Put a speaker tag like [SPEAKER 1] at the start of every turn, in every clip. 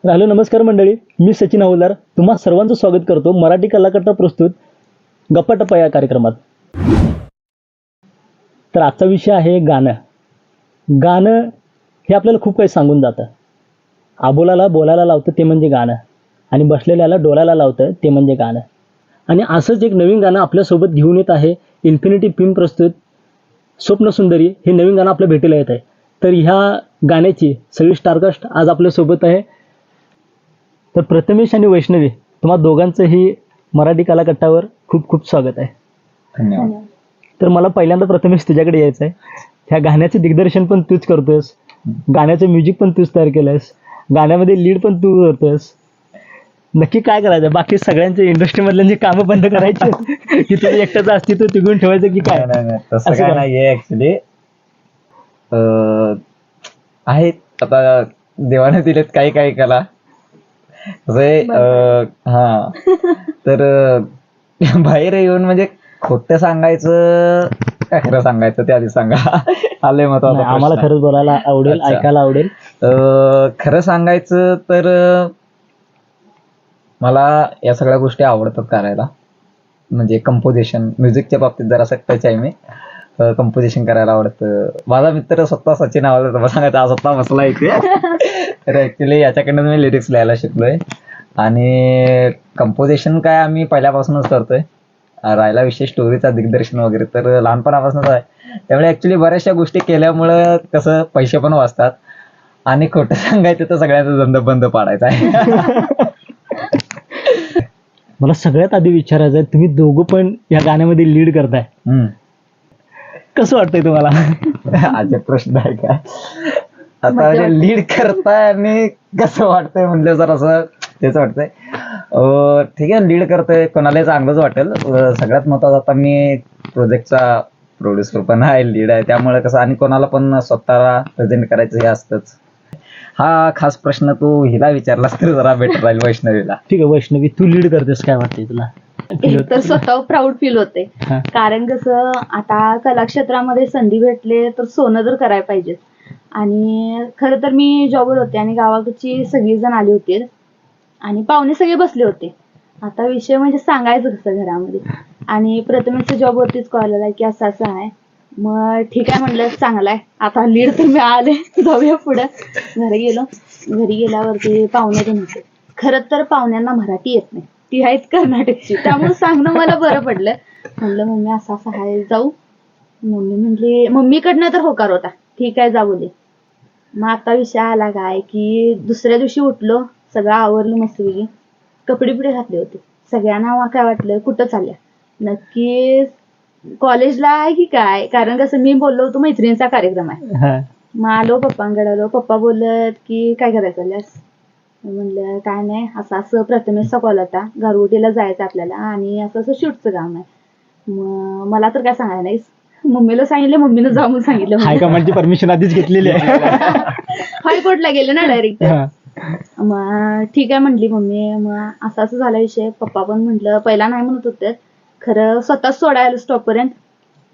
[SPEAKER 1] Hello नमस्कार मंडळी, मी सचिन हवलदार तुम्हा सर्वांचं स्वागत करतो मराठी कलाकट्टा प्रस्तुत गप्पा टप्पा या कार्यक्रमात. तर आजचा विषय आहे गाणं. गाणं हे आपल्याला खूप काही सांगून जातं. आबोलाला बोलायला लावतं ते म्हणजे गाणं, आणि बसलेल्याला डोलायला लावतं ते म्हणजे गाणं. आणि असंच एक नवीन गाणं आपल्यासोबत घेऊन येत आहे इन्फिनिटी फिल्म प्रस्तुत स्वप्नसुंदरी हे नवीन गाणं आपल्या भेटीला येत आहे. तर ह्या गाण्याची सगळी स्टारकास्ट आज आपल्यासोबत आहे. तर प्रथमेश आणि वैष्णवी तुम्हा दोघांचंही मराठी कलाकट्टावर खूप खूप स्वागत आहे.
[SPEAKER 2] धन्यवाद.
[SPEAKER 1] तर मला पहिल्यांदा प्रथमेश तुझ्याकडे यायचं आहे. ह्या गाण्याचं दिग्दर्शन पण तूच करतोस, गाण्याचं म्युझिक पण तूच तयार केलंस, गाण्यामध्ये लीड पण तू करतोस. नक्की काय करायचं? बाकी सगळ्यांच्या इंडस्ट्रीमधल्या जे कामं बंद करायचे की तुझं एकट्याचं अस्तित्व टिकून ठेवायचं की काय?
[SPEAKER 2] नाही तसं
[SPEAKER 1] असं
[SPEAKER 2] काय
[SPEAKER 1] काय?
[SPEAKER 2] नाहीये ऍक्च्युली. आहेत आता देवाने दिलेत काही काही कला हा. तर बाहेर येऊन म्हणजे खोटं सांगायचं काय खरं सांगायचं ते आधी सांगा. आले मत
[SPEAKER 1] नाही, आम्हाला खरंच बोलायला आवडेल,
[SPEAKER 2] अच्छा.
[SPEAKER 1] ऐकायला आवडेल.
[SPEAKER 2] खरं सांगायचं तर मला या सगळ्या गोष्टी आवडतात करायला. म्हणजे कंपोजिशन म्युझिकच्या बाबतीत जरासं टच आहे मी. कंपोजिशन करायला आवडतं. माझा मित्र स्वतः सचिन आवडतं मला सांगायचं आज स्वतः बसला इथे. तर ऍक्च्युली याच्याकडनं मी लिरिक्स लिहायला शिकलोय आणि कंपोजिशन काय आम्ही पहिल्यापासूनच करतोय. राहिला विषय स्टोरीचा दिग्दर्शन वगैरे तर लहानपणापासूनच आहे. त्यामुळे ऍक्च्युली बऱ्याचशा गोष्टी केल्यामुळं कसं पैसे पण वाचतात आणि खोटं सांगायचं तर सगळ्यांचा धंदा बंद पाडायचा आहे.
[SPEAKER 1] मला सगळ्यात आधी विचारायचं आहे, तुम्ही दोघं पण या गाण्यामध्ये लीड करताय, कसं वाटतंय तुम्हाला?
[SPEAKER 2] आज प्रश्न आहे का? आता लीड करताय आणि कसं वाटतंय म्हणलं जर असं तेच वाटतंय. ठीक आहे, लीड करतोय कोणालाही चांगलंच वाटेल. सगळ्यात महत्वाचं आता मी प्रोजेक्टचा प्रोड्युसर पण आहे, लीड आहे, त्यामुळे कसं आणि कोणाला पण स्वतःला प्रेझेंट करायचं हे असतंच. हा खास प्रश्न तू हिला विचारलास तर जरा बेटर राहील, वैष्णवीला.
[SPEAKER 1] ठीक आहे वैष्णवी, तू लीड करतेस, काय वाटतंय तुला?
[SPEAKER 3] एक तर स्वतः प्राऊड फील होते.
[SPEAKER 1] हा.
[SPEAKER 3] कारण कसं आता कला क्षेत्रामध्ये संधी भेटले तर सोनं तर करायला पाहिजे. आणि खरं तर मी जॉबवर होते आणि गावाकडची सगळी जण आली होती आणि पाहुणे सगळे बसले होते. आता विषय म्हणजे सांगायचं कसं घरामध्ये. आणि प्रथमेशच्या जॉबवरतीच कॉल आला की असं असं आहे. मग ठीक आहे म्हणलं, चांगलं आहे, आता लीड तर मिळाले, जाऊया पुढं. घरी गेल्यावरती पाहुणे पण होते. खरं तर पाहुण्यांना मराठी येत नाही, ती आहेत कर्नाटकची, त्यामुळे सांगणं मला बरं पडलं. म्हणलं मम्मी असं असं आहे, जाऊ? मम्मी म्हणली, मम्मीकडनं तर होकार होता, ठीक आहे जाऊ दे. मग आता विषय आला काय की दुसऱ्या दिवशी उठलो, सगळं आवरलं मस्तपैकी, कपडे बिडे घातले होते. सगळ्यांना काय वाटलं कुठं चालल्या, नक्की कॉलेजला आहे की काय, कारण कसं मी बोललो होतो मैत्रिणीचा कार्यक्रम आहे.
[SPEAKER 1] हा.
[SPEAKER 3] मग आलो पप्पांकडे, आलो, पप्पा बोलत की काय करायचं चालल्यास? म्हणलं काय नाही, असं असं प्रथमेशचा कॉल होता, गारगोटीला जायचं आपल्याला आणि असं असं शूटचं काम आहे. मग मला तर काय सांगायला नाहीस, मम्मीला सांगितलं, मम्मीनं जाऊन सांगितलं.
[SPEAKER 1] हायकमांडची परमिशन आधीच घेतलेली आहे.
[SPEAKER 3] हायकोर्टला गेले ना डायरेक्ट.
[SPEAKER 1] हा.
[SPEAKER 3] मग ठीक आहे म्हटली मम्मी. मग असं असं झाला विषय. पप्पा पण म्हटलं, पहिला नाही म्हणत होते, खरं स्वतःच सोडायला स्टॉपपर्यंत.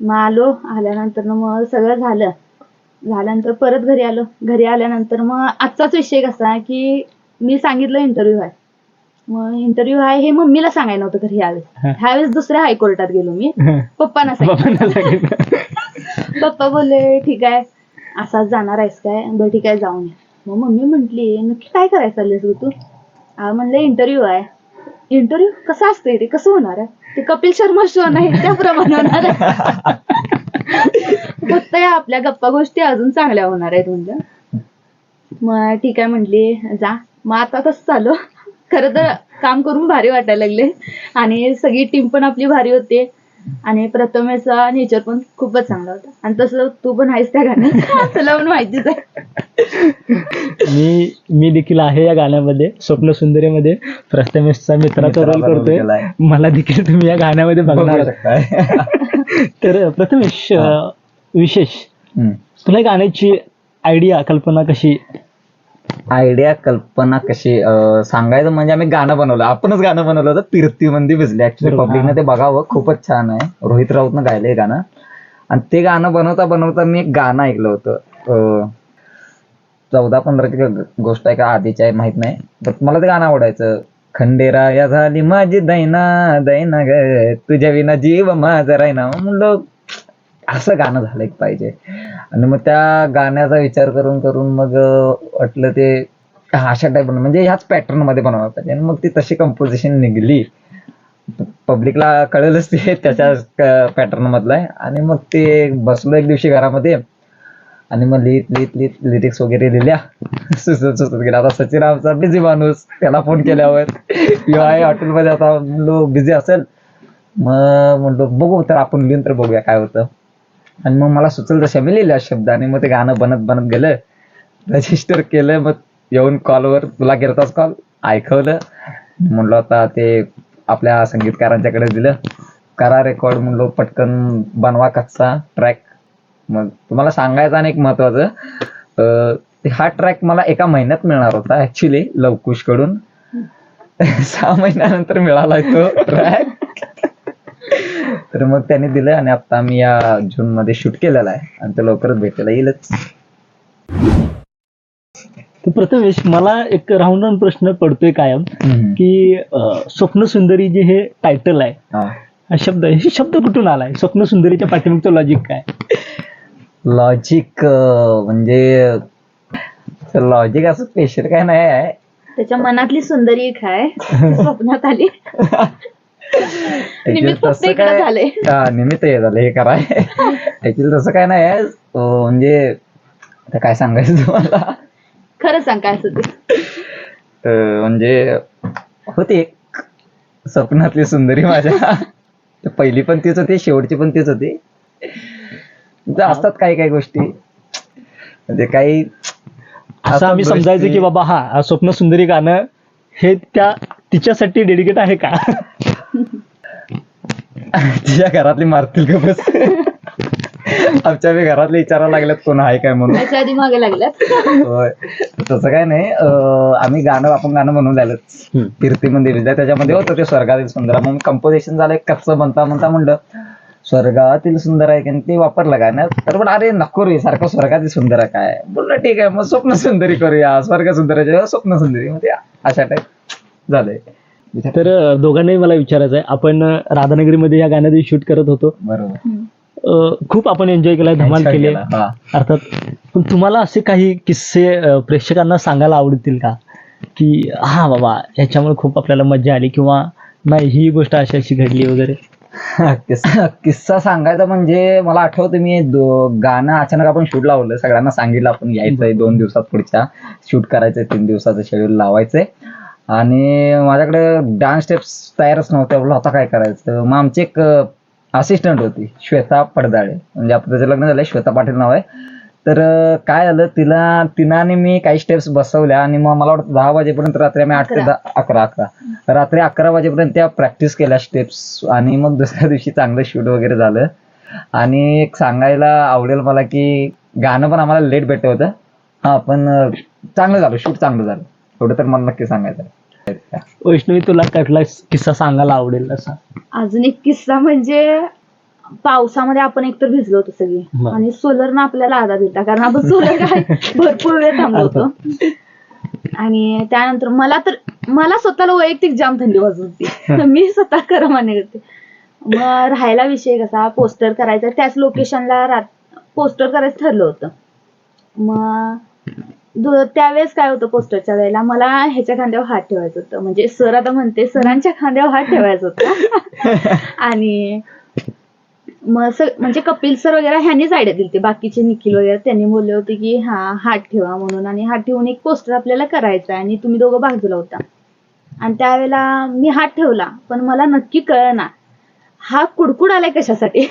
[SPEAKER 3] मग आलो, आल्यानंतर मग सगळं झाल्यानंतर परत घरी आलो. घरी आल्यानंतर मग आजचाच विषय कसा की मी सांगितलं इंटरव्ह्यू आहे. मग इंटरव्ह्यू आहे हे मम्मीला सांगायला नव्हतं घरी यावेळेस. ह्यावेळेस दुसऱ्या हायकोर्टात गेलो मी, पप्पांना सांगितलं. पप्पा बोलले ठीक आहे, असाच जाणार आहेस काय? बरं ठीक आहे, जाऊन ये. मग मम्मी म्हटली, नक्की काय करायचं चाललेस ग तू? म्हणलं इंटरव्ह्यू आहे. इंटरव्ह्यू कसं असतंय ते, कसं होणार आहे? ते कपिल शर्मा शो नाही त्याप्रमाणे होणार आहे. फक्त या आपल्या गप्पा गोष्टी अजून चांगल्या होणार आहेत म्हणजे. मग ठीक आहे म्हटली, जा. मग आता तसं चालू. खरं तर काम करून भारी वाटायला लागले आणि सगळी टीम पण आपली भारी होती आणि प्रथमेशचा नेचर पण खूपच चांगला होता. आणि तसं तू पण आहेस त्या गाण्यात, तुला पण माहितीच आहे.
[SPEAKER 1] मी देखील आहे या गाण्यामध्ये, स्वप्नसुंदरीमध्ये प्रथमेशचा मित्राचा रोल करतोय. मला देखील तुम्ही या गाण्यामध्ये बघणार आहात. तर प्रथमेश, विशेष तुला गाण्याची कल्पना कशी
[SPEAKER 2] सांगायचं म्हणजे आम्ही गाणं बनवलं, आपणच गाणं बनवलं होतं, तीर्थीमध्ये भिजले. ऍक्च्युली पब्लिकने ते बघावं, खूपच छान आहे. रोहित राऊतनं गायलंय गाणं. आणि ते गाणं बनवता बनवता मी एक गाणं ऐकलं होतं, 14-15ची गोष्ट आहे का आधीची आहे माहित नाही, पण मला ते गाणं आवडायचं. खंडेरा या झाली माझी दैना दैना ग, तुझ्या विना जीव माझा राहिना. म्हणलं असं गाणं झालं पाहिजे. आणि मग त्या गाण्याचा विचार करून करून मग वाटलं ते अशा टाईप म्हणजे ह्याच पॅटर्न मध्ये बनवायला पाहिजे. आणि मग ती तशी कंपोजिशन निघली. पब्लिकला कळेलच ते त्याच्या पॅटर्न मधलं आहे. आणि मग ते बसलो एक दिवशी घरामध्ये आणि मग लिहित लिरिक्स वगैरे लिहिल्या. सुचत गेला. आता सचिन आमचा बिझी माणूस, त्याला फोन केल्यावर आहे हॉटेलमध्ये, आता म्हणलो बिझी असेल. मग म्हणलो बघू तर आपण लिहून तर बघूया काय होतं. आणि मग मला सुचल तशा मी लिहिल्या शब्द. आणि मग ते गाणं बनत गेलं, रजिस्टर केलं. मग येऊन कॉलवर तुला केलताच कॉल, ऐकवलं. म्हणलो आता ते आपल्या संगीतकारांच्याकडे दिलं, करा रेकॉर्ड. म्हणलो पटकन बनवा कच्चा ट्रॅक. मग तुम्हाला सांगायचं आणि एक महत्वाचं, हा ट्रॅक मला 1 महिन्यात मिळणार होता ऍक्च्युली लवकुश कडून. 6 महिन्यानंतर मिळाला तो ट्रॅक. तर मग त्याने दिलं आणि आता मी या जून मध्ये शूट केलेला आहे आणि तो लवकरच भेटायला येईलच.
[SPEAKER 1] तर प्रथमेश, मला एक राऊंड प्रश्न पडतोय कायम की स्वप्न सुंदरी जे हे टायटल आहे, हा शब्द कुठून आलाय? स्वप्न सुंदरीच्या पाठीमागचं लॉजिक काय?
[SPEAKER 2] लॉजिक म्हणजे लॉजिक असं स्पेशल काय नाही आहे.
[SPEAKER 3] त्याच्या मनातली सुंदरी एक आहे, स्वप्नात आली. निमित्त फक्त इकडे झाले.
[SPEAKER 2] निमित्त हे झालं हे कराय. ऍक्च्युली तसं काय नाही आहे. म्हणजे आता काय सांगायचं तुम्हाला,
[SPEAKER 3] खरं सांग काय असं ते.
[SPEAKER 2] म्हणजे होती एक स्वप्नातली सुंदरी माझ्या. पहिली पण तीच होती, शेवटची पण तीच होती. असतात काही गोष्टी म्हणजे काही
[SPEAKER 1] असं आम्ही समजायचं की बाबा हा स्वप्न सुंदरी गाणं हे तिच्यासाठी डेडिकेट आहे का?
[SPEAKER 2] तिच्या घरातली मारतील का बस. आमच्या घरातले विचारायला लागल्यात कोण आहे काय म्हणून.
[SPEAKER 3] त्याच्या आधी मागे लागल्यात.
[SPEAKER 2] होय, तसं काय नाही. आपण गाणं बनवून राहिलं कीर्ती मंदिर, त्याच्यामध्ये होतं ते स्वर्गातील सुंदर. मग कंपोजिशन झालं कच्चं म्हणता म्हणलं स्वर्गातील सुंदर आहे की ते वापरलं काय ना. तर पण अरे नको रे सारखं स्वर्गातील सुंदर आहे काय. बोललं ठीक आहे मग स्वप्न सुंदरी करूया, स्वर्ग सुंदराच्या स्वप्न सुंदरी मध्ये अशा टाईप झालंय.
[SPEAKER 1] तर दोघांनाही मला विचारायचं आहे, आपण राधानगरीमध्ये या गाण्याची शूट करत होतो.
[SPEAKER 2] बरोबर.
[SPEAKER 1] खूप आपण एन्जॉय केलाय, धमाल केले अर्थात. पण तुम्हाला असे काही किस्से प्रेक्षकांना सांगायला आवडतील का की हा बाबा ह्याच्यामुळे खूप आपल्याला मजा आली, किंवा नाही ही गोष्ट अशी घडली वगैरे?
[SPEAKER 2] किस्सा सांगायचा म्हणजे मला आठवतं मी गाणं अचानक आपण शूट लावलं, सगळ्यांना सांगितलं आपण यायचंय 2 दिवसात, पुढच्या शूट करायचंय, 3 दिवसाचं शेड्यूल लावायचंय. आणि माझ्याकडे डान्स स्टेप्स तयारच नव्हत्या. बोललो आता काय करायचं. मग आमची एक असिस्टंट होती श्वेता पडदाळे, म्हणजे आपलं त्याचं लग्न झालंय, श्वेता पाटील नाव आहे. तर काय झालं, तिनं आणि मी काही स्टेप्स बसवल्या आणि मग मला वाटतं 10 वाजेपर्यंत रात्री आम्ही 8 ते 11 रात्री 11 वाजेपर्यंत त्या प्रॅक्टिस केल्या स्टेप्स. आणि मग दुसऱ्या दिवशी चांगलं शूट वगैरे झालं. आणि एक सांगायला आवडेल मला की गाणं पण आम्हाला लेट भेटत होतं, हा पण चांगलं झालं, शूट चांगलं झालं, एवढं तर मला नक्की सांगायचं.
[SPEAKER 1] वैष्णवी, तुला कुठला किस्सा सांगायला आवडेल असा?
[SPEAKER 3] अजून एक किस्सा म्हणजे पावसामध्ये आपण एकतर भिजलो होतो सगळी, आणि सोलरनं आपल्याला आधार दिला, कारण आपण सोलर काय भरपूर वेळ थांबलो होतो. आणि त्यानंतर मला स्वतःला वैयक्तिक जाम थंडी वाजत होती. मी स्वतः खरं मान्य करते. मग राहायला विषय कसा, पोस्टर करायचा, त्याच लोकेशनला पोस्टर करायचं ठरलं होतं. मग त्यावेळेस काय होतं, पोस्टरच्या वेळेला मला ह्याच्या खांद्यावर हात ठेवायचं होतं, म्हणजे सर आता म्हणते सरांच्या खांद्यावर हात ठेवायचा होता. आणि मग म्हणजे कपिल सर वगैरे ह्यांनीच आयडिया दिली होती, बाकीचे निखिल वगैरे त्यांनी बोलले होते की हा हात ठेवा म्हणून, आणि हात ठेवून एक पोस्टर आपल्याला करायचा आहे, आणि तुम्ही दोघं बाजूला होता. आणि त्यावेळेला मी हात ठेवला, पण मला नक्की कळना हा कुडकुड आलाय कशासाठी.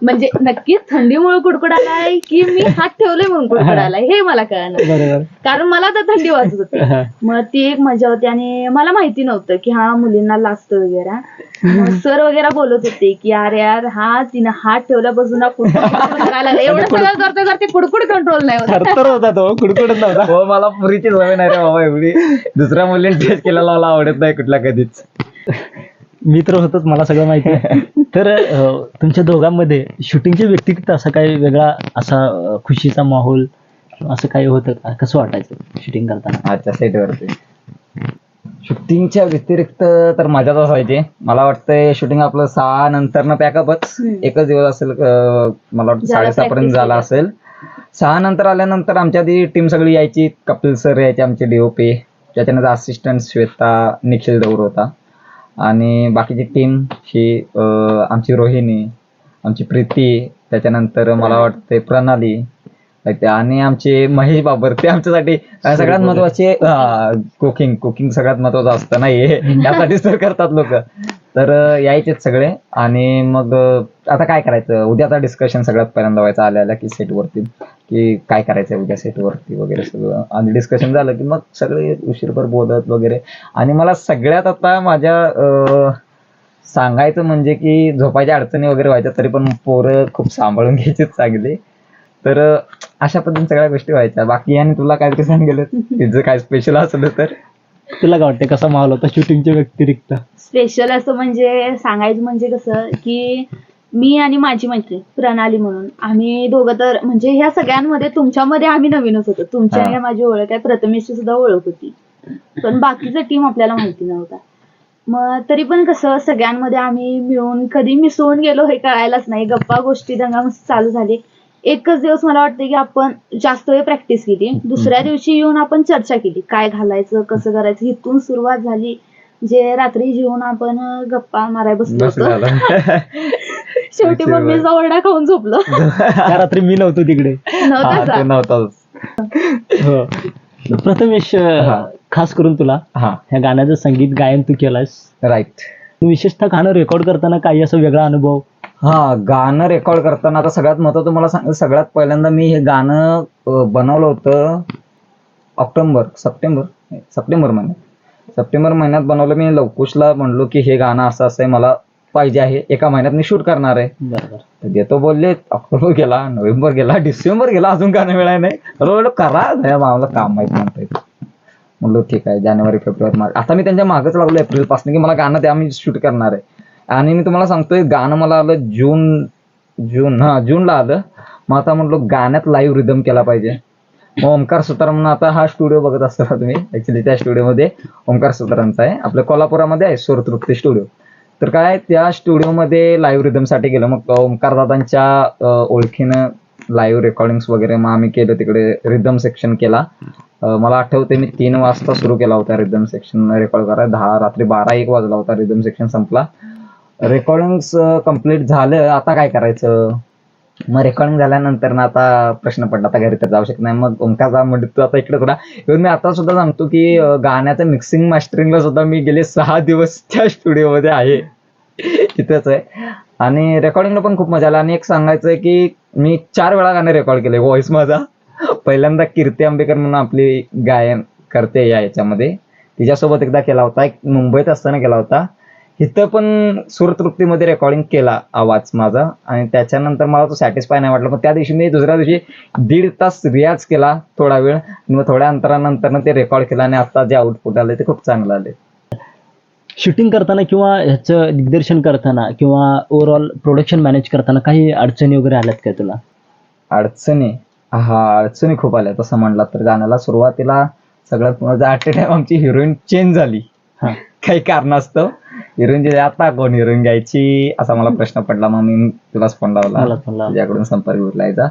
[SPEAKER 3] म्हणजे नक्की थंडीमुळे कुडकुड आलाय की मी हात ठेवले म्हणून कुडकुड आलाय हे मला कळना, कारण मला तर थंडी वाजत होती. मग ती एक मजा होती. आणि मला माहिती नव्हतं की हा मुलींना लाजतं वगैरे. सर वगैरे बोलत होते की अरे यार हा तिनं हात ठेवल्यापासून एवढं सगळं करते कुडकुड कंट्रोल नाही
[SPEAKER 1] होता तो, कुडकुडच नव्हता.
[SPEAKER 2] हो, मला पुरीची सवय नाही रे बाबा एवढी. दुसऱ्या मुलींनी टेस्ट केलेला मला आवडत नाही कुठला कधीच.
[SPEAKER 1] मित्र होतच, मला सगळं माहिती आहे. तर तुमच्या दोघांमध्ये शूटिंगच्या व्यतिरिक्त असा काही वेगळा असा खुशीचा माहोल असं काही होतं का? कसं वाटायचं शूटिंग करताना?
[SPEAKER 2] आजच्या सेटवरती शूटिंगच्या व्यतिरिक्त तर मजाच असायची. मला वाटतंय शूटिंग आपलं 6 नंतर पॅकअपच एकच दिवस असेल, मला वाटतं
[SPEAKER 3] ज्याला
[SPEAKER 2] 6:30 पर्यंत
[SPEAKER 3] practice
[SPEAKER 2] झाला
[SPEAKER 3] केली.
[SPEAKER 2] असेल. 6 नंतर आल्यानंतर आमच्या ती टीम सगळी यायची. कपिल सर यायचे आमचे डीओपी, त्याच्यानंतर असिस्टंट श्वेता, निखिल दौर होता आणि बाकीची टीम ही आमची रोहिणी, आमची प्रीती, त्याच्यानंतर मला वाटते प्रणाली आणि आमचे महेश बाबर. ते आमच्यासाठी सगळ्यात महत्वाचे कुकिंग सगळ्यात महत्वाचं असतं ना, हे त्यासाठीच तर करतात लोक. तर यायचेच सगळे. आणि मग आता काय करायचं, उद्याचा डिस्कशन सगळ्यात पहिल्यांदा व्हायचा आल्या की सेटवरती, की काय करायचं उद्या सेटवरती वगैरे सगळं. आणि डिस्कशन झालं की मग सगळे उशीरभर बोलत वगैरे. आणि मला सगळ्यात आता माझ्या सांगायचं म्हणजे की झोपायच्या अडचणी वगैरे व्हायच्या, तरी पण पोरं खूप सांभाळून घ्यायची चांगली. तर अशा पद्धतीने सगळ्या गोष्टी व्हायच्या. बाकी आणि तुला काहीतरी सांगेल तिचं काय स्पेशल असलं तर?
[SPEAKER 1] तुला काय वाटतं कसा माहोल होता शूटिंगच्या व्यतिरिक्त?
[SPEAKER 3] स्पेशल असं म्हणजे सांगायचं म्हणजे कसं की मी आणि माझी मैत्रीण प्रणाली म्हणून आम्ही दोघं तर म्हणजे ह्या सगळ्यांमध्ये तुमच्यामध्ये आम्ही नवीनच होतो. तुमची आणि माझी ओळख आहे, प्रथमेशची सुद्धा ओळख होती, पण बाकीचं टीम आपल्याला माहिती नव्हता. मग तरी पण कसं सगळ्यांमध्ये आम्ही मिळून कधी मिसळून गेलो हे कळायलाच नाही. गप्पा गोष्टी दंगामस्ती चालू झाली. एकच दिवस मला वाटतं की आपण जास्त वेळ प्रॅक्टिस केली. दुसऱ्या दिवशी येऊन आपण चर्चा केली, काय घालायचं, कसं करायचं. इथून सुरुवात झाली. जे रात्री जेवून आपण गप्पा माराय बसलो
[SPEAKER 2] बस
[SPEAKER 3] होतो.
[SPEAKER 2] झालं.
[SPEAKER 3] शेवटी मम्मीचा ओरडा खाऊन झोपलो.
[SPEAKER 1] त्या रात्री मी नव्हतो तिकडे.
[SPEAKER 3] नव्हता
[SPEAKER 2] ते
[SPEAKER 3] का?
[SPEAKER 2] नव्हताच.
[SPEAKER 1] हो. प्रथमेश, खास करून तुला
[SPEAKER 2] हा,
[SPEAKER 1] ह्या गाण्याचं संगीत गायन तू केलंस.
[SPEAKER 2] राईट.
[SPEAKER 1] विशेषतः गाणं रेकॉर्ड करताना काही असं वेगळा अनुभव?
[SPEAKER 2] गाणं रेकॉर्ड करताना आता सगळ्यात महत्त्वाचं मला सांग, सगळ्यात पहिल्यांदा मी हे गाणं बनवलं होतं सप्टेंबर महिन्यात बनवलं. मी लवकुशला म्हणलो की हे गाणं असं असं मला पाहिजे आहे, एका महिन्यात मी शूट करणार आहे.
[SPEAKER 1] बरोबर.
[SPEAKER 2] तर देतो बोलले. ऑक्टोबर गेला, नोव्हेंबर गेला, डिसेंबर गेला, अजून गाणं मिळालं नाही. म्हणलं करा, मला काम माहित म्हणता येत. म्हणलो ठीक आहे, जानेवारी फेब्रुवारी मार्च. आता मी त्यांच्या मागच लागलो एप्रिल पासून की मला गाणं द्या, मी शूट करणार आहे. आणि मी तुम्हाला सांगतोय गाणं मला आलं जूनला आलं. मग आता म्हणलो गाण्यात लाईव्ह रिदम केला पाहिजे. मग ओंकार सुताराम, आता हा स्टुडिओ बघत असता तुम्ही, ऍक्च्युली त्या स्टुडिओमध्ये ओंकार सुतारांचा आहे, आपल्या कोल्हापुरामध्ये आहे स्वरतृप्ती स्टुडिओ. तर काय त्या स्टुडिओमध्ये लाईव्ह रिदमसाठी गेलो. मग ओंकार दादांच्या ओळखीनं लाईव्ह रेकॉर्डिंग्स वगैरे मग आम्ही केलं, तिकडे रिदम सेक्शन केला. मला आठवते मी 3 वाजता सुरू केला होता रिदम सेक्शन रेकॉर्ड करायला. रात्री 12-1 वाजला होता, रिदम सेक्शन संपला. रेकॉर्डिंग्स कम्प्लीट झालं. आता काय करायचं, मग रेकॉर्डिंग झाल्यानंतर ना आता प्रश्न पडला, आता घरी तर जाऊ शकत नाही. मग ओंकारचा म्हणतो तू आता इकडे थोडा. इव्हन मी आता सुद्धा सांगतो की गाण्याचं मिक्सिंग मास्टरिंगला सुद्धा मी गेले 6 दिवस त्या स्टुडिओमध्ये आहे, तिथेच आहे. आणि रेकॉर्डिंगला पण खूप मजा आला. आणि एक सांगायचं की मी 4 वेळा गाणं रेकॉर्ड केले. व्हॉइस माझा पहिल्यांदा कीर्ती आंबेकर म्हणून आपली गायन करते याच्यामध्ये, तिच्यासोबत एकदा केला होता, एक मुंबईत असताना केला होता. इथं पण सुरतृप्तीमध्ये रेकॉर्डिंग केला आवाज माझा. आणि त्याच्यानंतर मला तो सॅटिस्फाय नाही वाटला. पण त्या दिवशी मी दुसऱ्या दिवशी 1.5 तास रियाज केला थोडा वेळ, आणि मग थोड्या अंतरानंतर ते रेकॉर्ड केलं. आणि आता जे आउटपुट आले ते खूप चांगलं आले.
[SPEAKER 1] शूटिंग करताना किंवा ह्याचं दिग्दर्शन करताना किंवा ओव्हरऑल प्रोडक्शन मॅनेज करताना काही अडचणी वगैरे आल्यात काय तुला?
[SPEAKER 2] अडचणी खूप आल्या तसं म्हणला तर. गाण्याला सुरुवातीला सगळ्यात ऍट अ टाइम आमची हिरोईन चेंज झाली काही कारणास्तव. हिरोईन आता कोण हिरोईन घ्यायची असा मला प्रश्न पडला. मग मी तुलाच फोन लावला, तुझ्याकडून संपर्क घेतलायचा.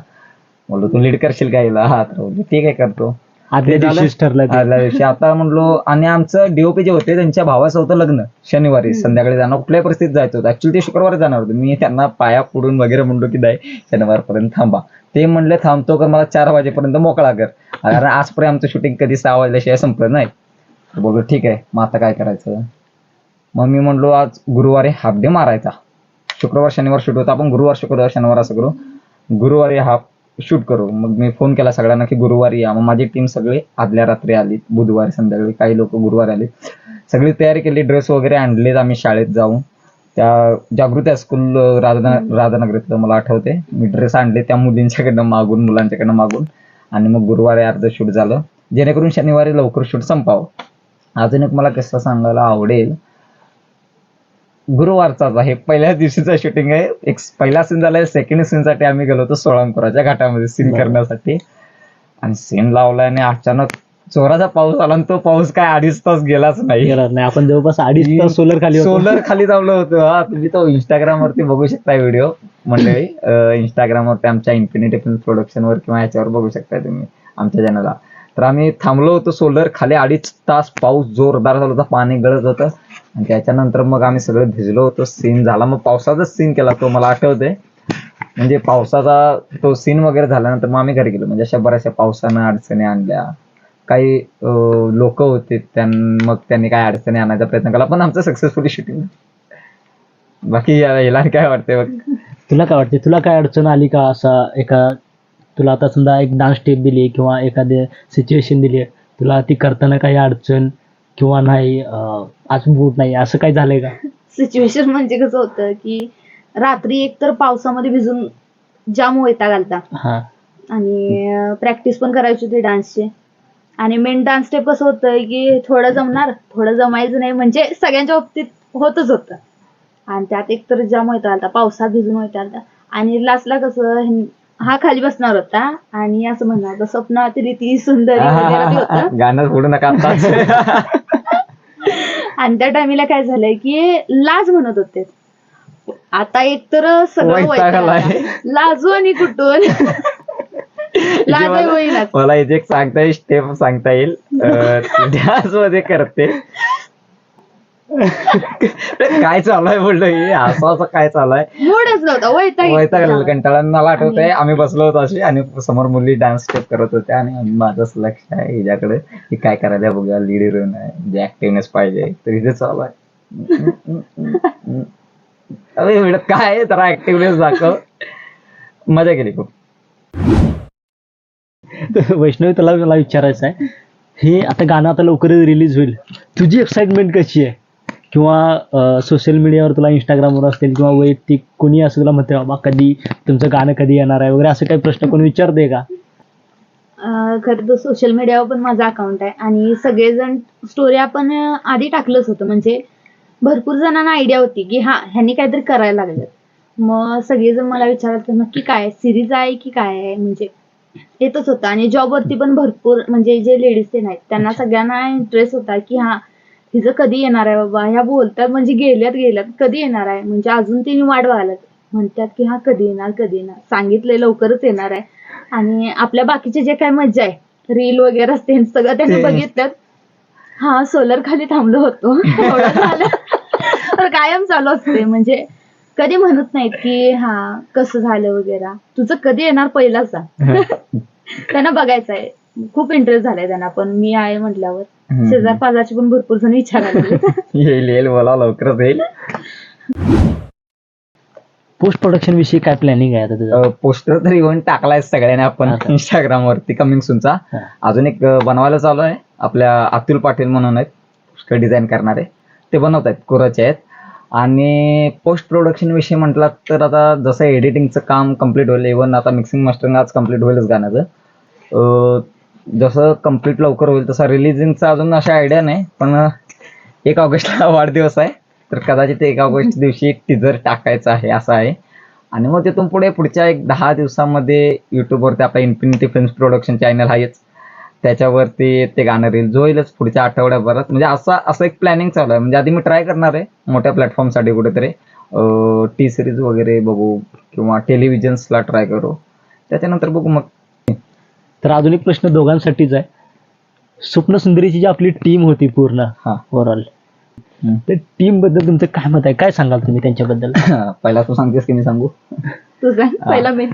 [SPEAKER 2] म्हणलो तू लीड करशील का हिला? ठीक आहे करतो.
[SPEAKER 1] आदल्या दिवशीच ठरलं ते.
[SPEAKER 2] आदल्या दिवशी आता म्हणलो. आणि आमचं डीओपी जे होते त्यांच्या भावाचं होतं लग्न शनिवारी संध्याकाळी जाणं, कुठल्याही परिस्थितीत जायचं होतं. ऍक्च्युली ते शुक्रवारी जाणार होते. मी त्यांना पाया पडून वगैरे म्हणलो की नाही शनिवारपर्यंत थांबा. ते म्हणले थांबतो कर, मला 4 वाजेपर्यंत मोकळा कर, कारण आजपर्यंत आमचं शूटिंग कधी 6 वाजल्याशिवाय संपलं नाही. बोललो ठीक आहे, मग आता काय करायचं. मग मी म्हणलो आज गुरुवारी हाफ डे मारायचा. शुक्रवार शनिवार शूट होता, आपण गुरुवार शुक्रवार शनिवार असं करू, गुरुवारी हाफ शूट करू. मग मी फोन केला सगळ्यांना की गुरुवारी या. मग माझी टीम सगळी आदल्या रात्री आली, बुधवारी संध्याकाळी, काही लोक गुरुवारी आले. सगळी तयारी केली, ड्रेस वगैरे आणलेत आम्ही शाळेत जाऊन. त्या जागृती हायस्कूल राधानगरीतलं मला आठवते. मी ड्रेस आणले त्या मुलींच्याकडनं मागून, मुलांच्याकडनं मागून. आणि मग गुरुवारी अर्ध शूट झालं, जेणेकरून शनिवारी लवकर शूट संपावं. अजून एक मला किस्सा सांगायला आवडेल. गुरुवारचाच आहे, पहिल्या दिवशीचा शूटिंग आहे. एक पहिला सीन झालाय, सेकंड सीनसाठी आम्ही गेलो होतो सोळंकुराच्या घाटामध्ये सीन करण्यासाठी. आणि सीन लावला आणि अचानक जोराचा पाऊस आला आणि तो पाऊस काय 2.5 तास गेलाच नाही.
[SPEAKER 1] गेलाच नाही. आपण जवळपास 2.5 तास सोलर खाली होतो.
[SPEAKER 2] सोलर खाली थांबलो होतो. हा, तुम्ही तो इंस्टाग्राम वरती बघू शकता व्हिडिओ मंडळी. इंस्टाग्राम वरती आमच्या इन्फिनिटी फिल्म प्रोडक्शन वर किंवा याच्यावर बघू शकता तुम्ही आमच्या चॅनलला. तर आम्ही थांबलो होतो सोलर खाली 2.5 तास. पाऊस जोरदार झाला होता, पाणी गळत होतं आणि त्याच्यानंतर मग आम्ही सगळे भिजलो होतो. सीन झाला, मग पावसाचाच सीन केला तो मला आठवते. म्हणजे पावसाचा तो सीन वगैरे झाल्यानंतर मग आम्ही घरी गेलो. म्हणजे अशा बऱ्याचशा पावसानं अडचणी आणल्या. काही लोक होते मग त्यांनी काय अडचणी आणायचा प्रयत्न केला, पण आमचं सक्सेसफुली शूटिंग. बाकी याला काय वाटतंय बघ.
[SPEAKER 1] तुला काय वाटते, तुला काय अडचण आली का? असा तुला आता समजा एक डान्स स्टेप दिली किंवा एखादी सिच्युएशन दिली, तुला ती करताना काही अडचण किंवा नाही आज मूड नाही असं काही झालंय का?
[SPEAKER 3] सिच्युएशन म्हणजे कसं होतं की रात्री एक तर पावसामध्ये भिजून जाम वैताग आलता
[SPEAKER 1] हा.
[SPEAKER 3] आणि प्रॅक्टिस पण करायची होती डान्सची. आणि मेन डान्स स्टेप कसं होतं की थोडं जमणार थोडं जमायचं नाही, म्हणजे सगळ्यांच्या बाबतीत होतच होतं. आणि त्यात एक तर जाम वैताग आलता, पावसात भिजून वैताग आलता. आणि लास्टला कसं हा खाली बसणार होता आणि असं म्हणणार होता, स्वप्नातली ती सुंदरी वगैरे ते होतं.
[SPEAKER 2] गाणं फोडू नका आत्ताच.
[SPEAKER 3] आणि त्या टायमीला काय झालंय की लाज म्हणत होते. आता एक तर सगळं
[SPEAKER 2] वैताग
[SPEAKER 3] वैताग
[SPEAKER 2] आलाय.
[SPEAKER 3] आला. लाजू आणि कुठून लाज होईना.
[SPEAKER 2] मला इथे एक सांगता येईल, स्टेप सांगता येईल. डान्स मध्ये करते. काय चालू आहे बोललो, हे असं काय चालू आहे.
[SPEAKER 3] मूडच नव्हता,
[SPEAKER 2] वैताग आलेला, कंटाळा. मला आठवतंय आम्ही बसलो होतो अशी आणि समोर मुली डान्स स्टेप करत होत्या आणि माझंच लक्ष आहे हिच्याकडे की काय करायला बघूया. लीड हिरोईन आहे, म्हणजे ऍक्टिव्हनेस पाहिजे, तर इथे चालू आहे. अरे म्हणत काय आहे, जरा ऍक्टिव्हनेस दाखव. मजा केली खूप.
[SPEAKER 1] वैष्णवी, तुला मला विचारायचं आहे, हे आता गाणं आता लवकरच रिलीज होईल, तुझी एक्साइटमेंट कशी आहे? किंवा सोशल मीडियावर तुला इंस्टाग्रामवर असतील किंवा वैयक्तिक कोणी असं तुला म्हणते बाबा कधी तुमचं गाणं कधी येणार आहे वगैरे, असं काही प्रश्न कोणी विचारते का?
[SPEAKER 3] खरं तर सोशल मीडियावर पण माझा अकाउंट आहे आणि सगळेजण स्टोरी आपण आधी टाकलंच होतं. म्हणजे भरपूर जणांना आयडिया होती की हा ह्यांनी काहीतरी करायला लागलं. मग सगळेजण मला विचारत नक्की काय सिरीज आहे की काय आहे, म्हणजे येतच होतं. आणि जॉबवरती पण भरपूर म्हणजे जे लेडीज ते नाहीत त्यांना सगळ्यांना इंटरेस्ट होता की हा हिचं कधी येणार आहे बाबा, ह्या बोलतात म्हणजे गेल्यात कधी येणार आहे, म्हणजे अजून तिने वाट बघायला म्हणतात की हा कधी येणार सांगितलंय लवकरच येणार आहे. आणि आपल्या बाकीचे जे काय मज्जा आहे रील वगैरे असते सगळं त्यांनी बघितलं. हा सोलर खाली थांबलो होतो एवढं झालं. तर कायम चालू असते, म्हणजे कधी म्हणत नाहीत की हा कसं झालं वगैरे, तुझं कधी येणार पहिला सांग. त्यांना बघायचं आहे, खूप इंटरेस्ट झालाय त्यांना. पण मी आहे म्हटल्यावर शेजार पाजारची पण भरपूर जण विचारायला
[SPEAKER 2] येईल बोला, लवकरच येईल.
[SPEAKER 1] पोस्ट प्रोडक्शन विषयी काय प्लॅनिंग आहे आता तुझं?
[SPEAKER 2] पोस्टर तर इव्हन टाकलाय सगळ्यांनी आपण इंस्टाग्राम वरती कमिंग सूनचा. अजून एक बनवायला चालू आहे. आपल्या अतुल पाटील म्हणून आहेत पोस्टर डिझाईन करणारे, ते बनवत आहेत, कोराचे आहेत. आणि पोस्ट प्रोडक्शन विषयी म्हटलं तर आता जसं एडिटिंगचं काम कम्प्लीट होईल, इव्हन आता मिक्सिंग मास्टरिंग आज कम्प्लीट होईलच गाण्याचं. जसं कम्प्लीट लवकर होईल तसं रिलीजिंगचा अजून अशा आयडिया नाही, पण 1 ऑगस्टला वाढदिवस आहे, तर कदाचित 1 ऑगस्ट दिवशी एक टीजर टाकायचं आहे असं आहे. आणि मग तिथून पुढच्या एक 10 दिवसामध्ये युट्यूबवरती आपला इन्फिनिटी फिल्म्स प्रोडक्शन चॅनल आहेच, त्याच्यावरती ते गाणं रिलीज होईलच पुढच्या आठवड्याभरात. म्हणजे असं एक प्लॅनिंग चालू आहे. म्हणजे आधी मी ट्राय करणार आहे मोठ्या प्लॅटफॉर्मसाठी कुठेतरी टी सिरीज वगैरे बघू किंवा टेलिव्हिजन्सला ट्राय करू, त्याच्यानंतर बघू मग.
[SPEAKER 1] तर अजून एक प्रश्न दोघांसाठीच आहे. स्वप्न सुंदरीची जी आपली टीम होती पूर्ण ओव्हरऑल, तर टीम बद्दल तुमचं काय मत आहे? काय सांगाल तुम्ही त्यांच्याबद्दल?
[SPEAKER 2] पहिला तू सांगतेस की मी सांगू?
[SPEAKER 3] तू सांग पहिला. मी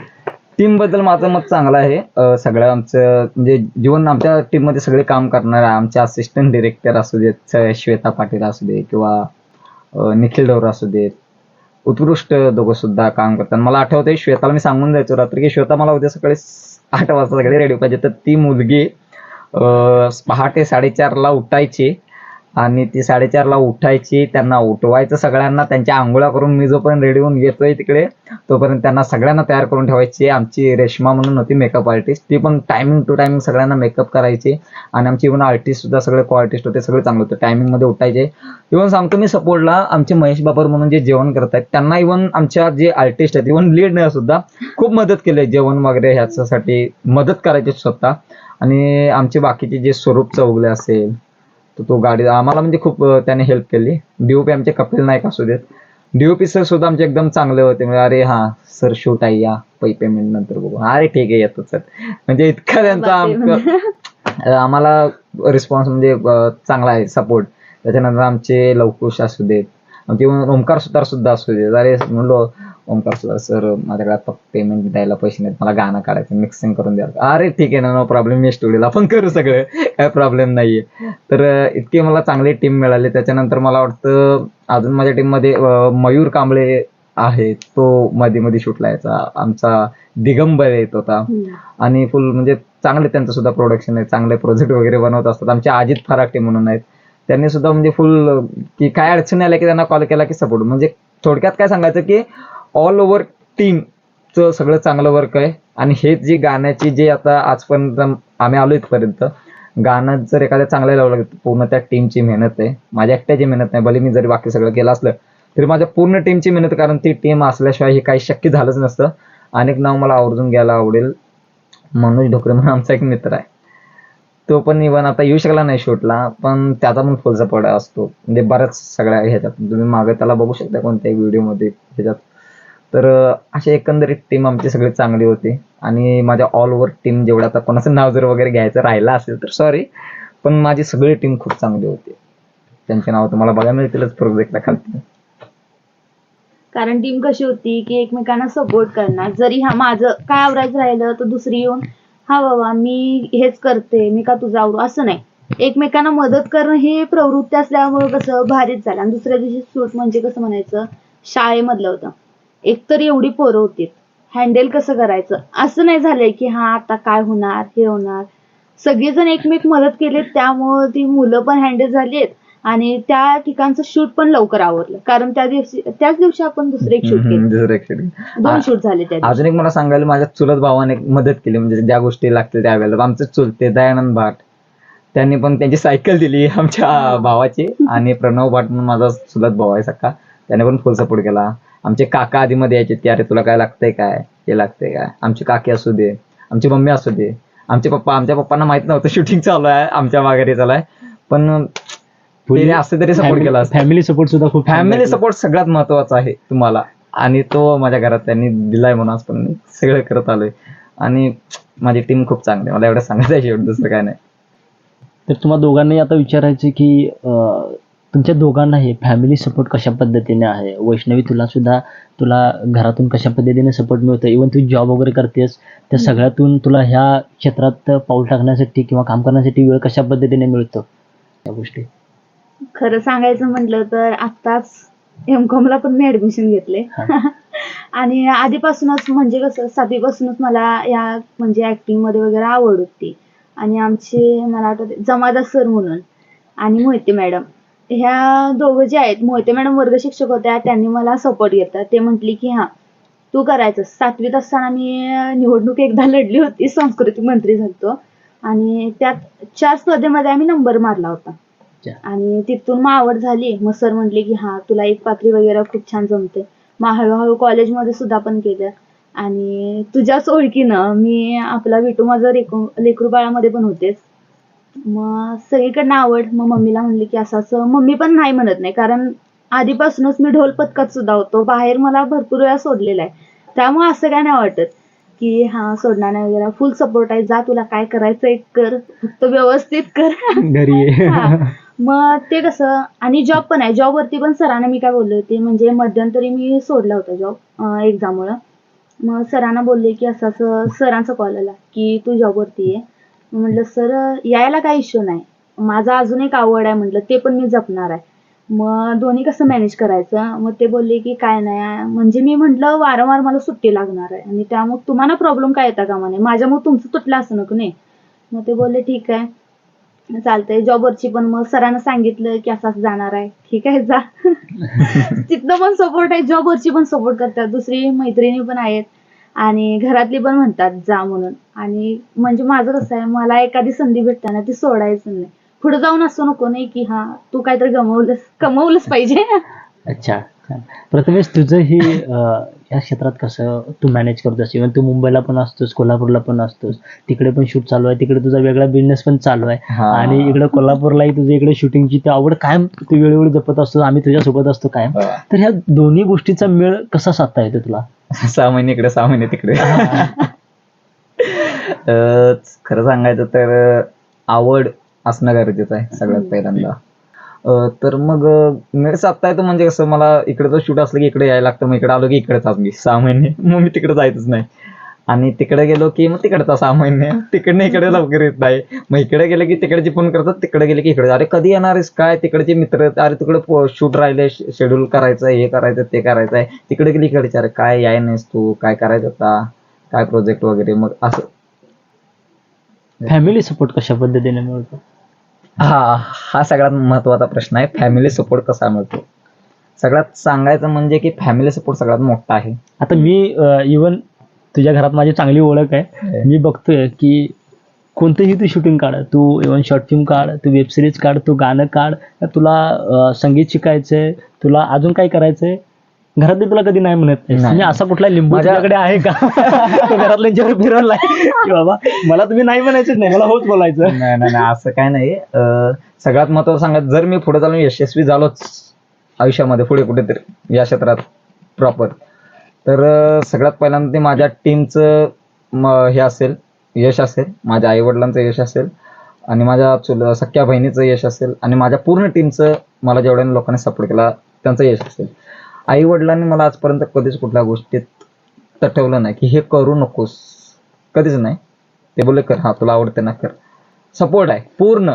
[SPEAKER 2] टीम बद्दल माझं मत चांगलं आहे. सगळं आमचं म्हणजे जीवन आमच्या टीम मध्ये सगळे काम करणारे आमचे असिस्टंट डिरेक्टर असू देत, श्वेता पाटील असू दे किंवा निखिल डोर असू देत, उत्कृष्ट दोघं सुद्धा काम करतात. मला आठवतंय श्वेताला मी सांगून जायचो रात्री की श्वेता मला उद्या सकाळी 8 वाजता सगळे रेडी पाहिजे. तर ती मुलगी पहाटे 4:30ला उठायची आणि ती 4:30ला उठायची, त्यांना उठवायचं सगळ्यांना, त्यांच्या आंघोळ्या करून मी जोपर्यंत रेडी होऊन येतोय तिकडे तोपर्यंत त्यांना सगळ्यांना तयार करून ठेवायची. आमची रेश्मा म्हणून होती मेकअप आर्टिस्ट, ती पण टायमिंग टू टायमिंग सगळ्यांना मेकअप करायची. आणि आमची इव्हन आर्टिस्ट सुद्धा सगळे को आर्टिस्ट होते, सगळे चांगले होते, टायमिंग मध्ये उठायचे. इव्हन सांगतो मी सपोर्टला आमचे महेश बाबर म्हणून जे जेवण करतायत त्यांना इव्हन आमच्या जे आर्टिस्ट आहेत इव्हन लीड सुद्धा खूप मदत केली, जेवण वगैरे ह्याच्यासाठी मदत करायची स्वतः. आणि आमचे बाकीचे जे स्वरूप चौगले असेल तो गाडी आम्हाला म्हणजे खूप त्याने हेल्प केली. डीओपी आमचे कपिल नाईक असू देत, डीओपी सर सुद्धा आमचे एकदम चांगले होते. म्हणजे अरे हा सर शूट आहे या, पेमेंट नंतर बघू, अरे ठीक आहे येतो सर. म्हणजे इतका त्यांचा आम्हाला रिस्पॉन्स म्हणजे चांगला आहे सपोर्ट. त्याच्यानंतर आमचे लवकुश असू देत, आमचे ओमकार सुतार सुद्धा असू देत. अरे म्हणलो ओमकार सुतार सर माझ्याकडे आता पेमेंट द्यायला पैसे नाहीत, मला गाणं काढायचं, मिक्सिंग करून द्यायला. अरे ठीक आहे ना, नो प्रॉब्लेम, मी स्टुडिओला आपण करू सगळं, काय प्रॉब्लेम नाहीये. तर इतकी मला चांगली टीम मिळाली. त्याच्यानंतर मला वाटतं अजून माझ्या टीममध्ये मयूर कांबळे आहे, तो मध्ये मध्ये शूटला यायचा. आमचा दिगंबर येत होता आणि फुल म्हणजे चांगले त्यांचं सुद्धा प्रोडक्शन आहे, चांगले प्रोजेक्ट वगैरे बनवत असतात. आमचे अजित फराटे म्हणून आहेत, त्यांनी सुद्धा म्हणजे फुल की काय अडचण आल्या की त्यांना कॉल केला की सपोर्ट. म्हणजे थोडक्यात काय सांगायचं की ऑल ओव्हर टीमचं सगळं चांगलं वर्क आहे. आणि हेच जी गाण्याची जे आता आजपर्यंत आम्ही आलो इथपर्यंत, गाणं जर एखाद्या चांगल्या लावलं पूर्ण त्या टीमची मेहनत आहे, माझ्या एकट्याची मेहनत नाही. भले मी जरी बाकी सगळं केलं असलं तरी माझ्या पूर्ण टीमची मेहनत, कारण ती टीम असल्याशिवाय हे काही शक्य झालंच नसतं. अनेक नाव मला आवर्जून घ्यायला आवडेल. मनोज ढोकरे म्हणून आमचा एक मित्र आहे, तो पण इव्हन आता येऊ शकला नाही शूटला, पण त्याचा पण फुल सपोर्ट असतो. म्हणजे बऱ्याच सगळ्या ह्याच्यात तुम्ही मागे त्याला बघू शकता कोणत्याही व्हिडिओमध्ये ह्याच्यात. तर अशी एकंदरीत टीम आमची सगळी चांगली होती. आणि माझ्या ऑल ओव्हर टीम जेवढं, आता कोणाचं नाव जर वगैरे घ्यायचं राहिलं असेल तर सॉरी, पण माझी सगळी टीम खूप चांगली होती. त्यांचे नाव तुम्हाला बघायला मिळतीलच प्रोजेक्टला खाली.
[SPEAKER 3] कारण टीम कशी होती की एकमेकांना सपोर्ट करणार. जरी हा माझं काय आवरायचं राहिलं तर दुसरी येऊन हा बाबा मी हेच करते, मी का तुझं आवरू, असं नाही. एकमेकांना मदत करणं ही प्रवृत्ती असल्यामुळे कसं भारीच झालं. आणि दुसऱ्या दिवशी शूट म्हणजे कसं म्हणायचं, शाळेमधलं होतं. एकतर एवढी पोरं होती, हँडल कसं करायचं असं नाही झालंय की हा आता काय होणार हे होणार. सगळेजण एकमेक मदत केले, त्यामुळे ती मुलं पण हँडल झालीत आणि त्या ठिकाणचं शूट पण लवकर आवरलं. कारण त्याच दिवशी आपण दुसरे एक शूट केलं,
[SPEAKER 2] दुसरं actually.
[SPEAKER 3] 2 शूट झाले त्या दिवशी.
[SPEAKER 2] अजून एक मला सांगायला, माझ्या चुलत भावाने एक मदत केली, म्हणजे ज्या गोष्टी लागतील त्यावेळेला. आमचे चुलते दयानंद भाट, त्यांनी पण त्यांची सायकल दिली आमच्या भावाची. आणि प्रणव भाट म्हणून माझा चुलत भाऊ आहे सख्खा, त्याने पण फुल सपोर्ट केला. आमचे काका आधी मध्ये यायचे की अरे तुला काय लागतंय काय, हे लागतंय काय. आमची काकी असू दे, आमची मम्मी असू दे, आमचे पप्पा, आमच्या पप्पांना माहित नव्हतं शूटिंग चालू आहे, आमच्या माघारी चालू आहे, पण ते असं तरी सपोर्ट केला.
[SPEAKER 1] फॅमिली सपोर्ट सुद्धा खूप
[SPEAKER 2] फॅमिली सपोर्ट सगळ्यात महत्वाचा आहे तुम्हाला, आणि तो माझ्या घरात त्यांनी दिलाय म्हणून आजपर्यंत मी सगळं करत आलोय. आणि माझी टीम खूप चांगली आहे, मला एवढं सांगायचं आहे, शेवट दुसरं काय नाही.
[SPEAKER 1] तर तुम्हाला दोघांनाही आता विचारायचं की तुमच्या दोघांना हे फॅमिली सपोर्ट कशा पद्धतीने आहे. वैष्णवी तुला घरातून कशा पद्धतीने सपोर्ट मिळतो, इव्हन तू जॉब वगैरे करतेस त्या सगळ्यातून तुला ह्या क्षेत्रात पाऊल टाकण्यासाठी किंवा काम करण्यासाठी वेळ कशा पद्धतीने मिळतो या गोष्टी.
[SPEAKER 3] खरं सांगायचं म्हटलं तर आत्ताच M.Com ला पण मी ऍडमिशन घेतले. आणि आधीपासूनच म्हणजे कसं 7वी पासूनच मला या म्हणजे ऍक्टिंग मध्ये वगैरे आवड होती. आणि आमचे मला आठवते जमादार सर म्हणून आणि मोहिते मॅडम, ह्या दोघं जे आहेत, मोहिते मॅडम वर्ग शिक्षक होत्या, त्यांनी मला सपोर्ट घेतला. ते म्हटली की हा तू करायचं. 7वीत असताना मी निवडणूक एकदा लढली होती, सांस्कृतिक मंत्री झालतो आणि त्यात 4 स्पर्धेमध्ये आम्ही नंबर मारला होता. आणि तिथून मग आवड झाली. मग सर म्हटले की हा तुला एक पात्री वगैरे खूप छान जमते. मग हळूहळू कॉलेजमध्ये सुद्धा पण केलं. आणि तुझ्याच ओळखीनं मी आपला विटू माझं लेकरू बाळामध्ये पण होतेच. मग सगळीकडनं आवड. मग मम्मीला म्हणले की असं असं. मम्मी पण नाही म्हणत नाही, कारण आधीपासूनच मी ढोल पथकात सुद्धा होतो, बाहेर मला भरपूर वेळा सोडलेला आहे. त्यामुळे असं काय नाही वाटत की हा सोडणार नाही वगैरे. फुल सपोर्ट आहे, जा तुला काय करायचं एक कर, फक्त व्यवस्थित कर
[SPEAKER 1] घरी.
[SPEAKER 3] मग ते कसं. आणि जॉब पण आहे, जॉब वरती पण सरांना मी काय बोलले होते, म्हणजे मध्यंतरी मी सोडला होता जॉब एक्झाममुळं. मग सरांना बोलले की असं असं, सरांचा कॉल आला की तू जॉब वरती आहे. म्हटलं सर यायला काही इश्यू नाही, माझा अजून एक आवड आहे म्हटलं, ते पण मी जपणार आहे. मग दोन्ही कसं मॅनेज करायचं. मग ते बोलले की काय नाही, म्हणजे मी म्हटलं वारंवार मला सुट्टी लागणार आहे आणि त्यामुळे तुम्हाला प्रॉब्लेम काय येता कामा नये, माझ्यामुळे तुमचं तुटलं असं नको नाही. मग ते बोलले ठीक आहे. चालतंय. जॉबवरची पण मग सरांना सांगितलं की असं असं जाणार आहे, ठीक आहे जा. तिथनं पण सपोर्ट आहे, जॉबवरची पण सपोर्ट करतात, दुसरी मैत्रिणी पण आहेत आणि घरातली पण म्हणतात जा म्हणून. आणि म्हणजे माझं कसं आहे, मला एखादी संधी भेटताना ती सोडायचं नाही. पुढे जाऊन असं नको नाही की हा तू काहीतरी कमवलंच पाहिजे.
[SPEAKER 1] अच्छा, छान. प्रथमेश, तुझं ही या क्षेत्रात कसं तू मॅनेज करतोस? इव्हन तू मुंबईला पण असतोस, कोल्हापूरला पण असतोस, तिकडे पण शूट चालू आहे, तिकडे तुझा वेगळा बिझनेस पण चालू आहे,
[SPEAKER 2] हा.
[SPEAKER 1] आणि इकडे कोल्हापूरलाही तुझं इकडे शूटिंगची ती आवड कायम तू वेळोवेळी जपत असतो, आम्ही तुझ्यासोबत असतो कायम. तर ह्या दोन्ही गोष्टीचा मेळ कसा साधता येतो तुला?
[SPEAKER 2] 6 महिने इकडे 6 महिने तिकडे. खरं सांगायचं तर आवड असणं गरजेचं आहे सगळ्यात पहिल्यांदा. तर मग मेळ साधता येतो म्हणजे कसं, मला इकडचं शूट असलं की इकडे यायला लागतं, मग इकडे आलो की इकडेच मी 6 महिने, मग मी तिकडे जायचंच नाही. आणि तिकडे गेलो की मग तिकडचा 6 महिने, तिकडनं इकडे लवकर येत नाही. मग इकडे गेलं की तिकडचे फोन करतात, तिकडे गेले की इकडे, अरे कधी येणार आहेस काय, तिकडचे मित्र, अरे तिकडे शूट राहिले, शेड्यूल करायचं, हे करायचं ते करायचं आहे, तिकडे गेली इकडे, अरे काय याय नाहीस तू, काय करायचं आता, काय प्रोजेक्ट वगैरे. मग असं
[SPEAKER 1] फॅमिली सपोर्ट कशा पद्धतीने मिळतो?
[SPEAKER 2] हा सगळ्यात महत्वाचा प्रश्न आहे, फॅमिली सपोर्ट कसा मिळतो. सगळ्यात सांगायचं म्हणजे की फॅमिली सपोर्ट सगळ्यात मोठा आहे.
[SPEAKER 1] आता मी इव्हन तुझ्या घरात माझी चांगली ओळख आहे, मी बघतोय की कोणतंही तू शूटिंग काढ, तू इव्हन शॉर्ट फिल्म काढ, तू वेब सिरीज काढ, तू गाणं काढ, तुला संगीत शिकायचंय, तुला अजून काय करायचंय, घरातले तुला कधी नाही म्हणत नाही.
[SPEAKER 2] नाही.
[SPEAKER 1] म्हणजे असा कुठला लिंबू तुझ्याकडे आहे का तो घरातल्यांच्यावर फिरवलाय की बाबा मला तुम्ही नाही म्हणायचंच नाही, मला होच बोलायचं?
[SPEAKER 2] नाही असं काय नाही. सगळ्यात महत्वाचं सांगत, जर मी पुढे चालून यशस्वी झालोच आयुष्यामध्ये पुढे कुठेतरी या क्षेत्रात प्रॉपर, तर सगळ्यात पहिल्यांदा ते माझ्या टीमचं हे असेल, यश असेल, माझ्या आई वडिलांचं यश असेल, आणि माझ्या सख्या बहिणीचं यश असेल, आणि माझ्या पूर्ण टीमचं, मला जेवढ्या लोकांनी सपोर्ट केला त्यांचं यश असेल. आई वडिलांनी मला आजपर्यंत कधीच कुठल्या गोष्टीत तटवलं नाही की हे करू नकोस, कधीच नाही. ते बोलले कर, हा तुला आवडते ना कर. सपोर्ट आहे पूर्ण.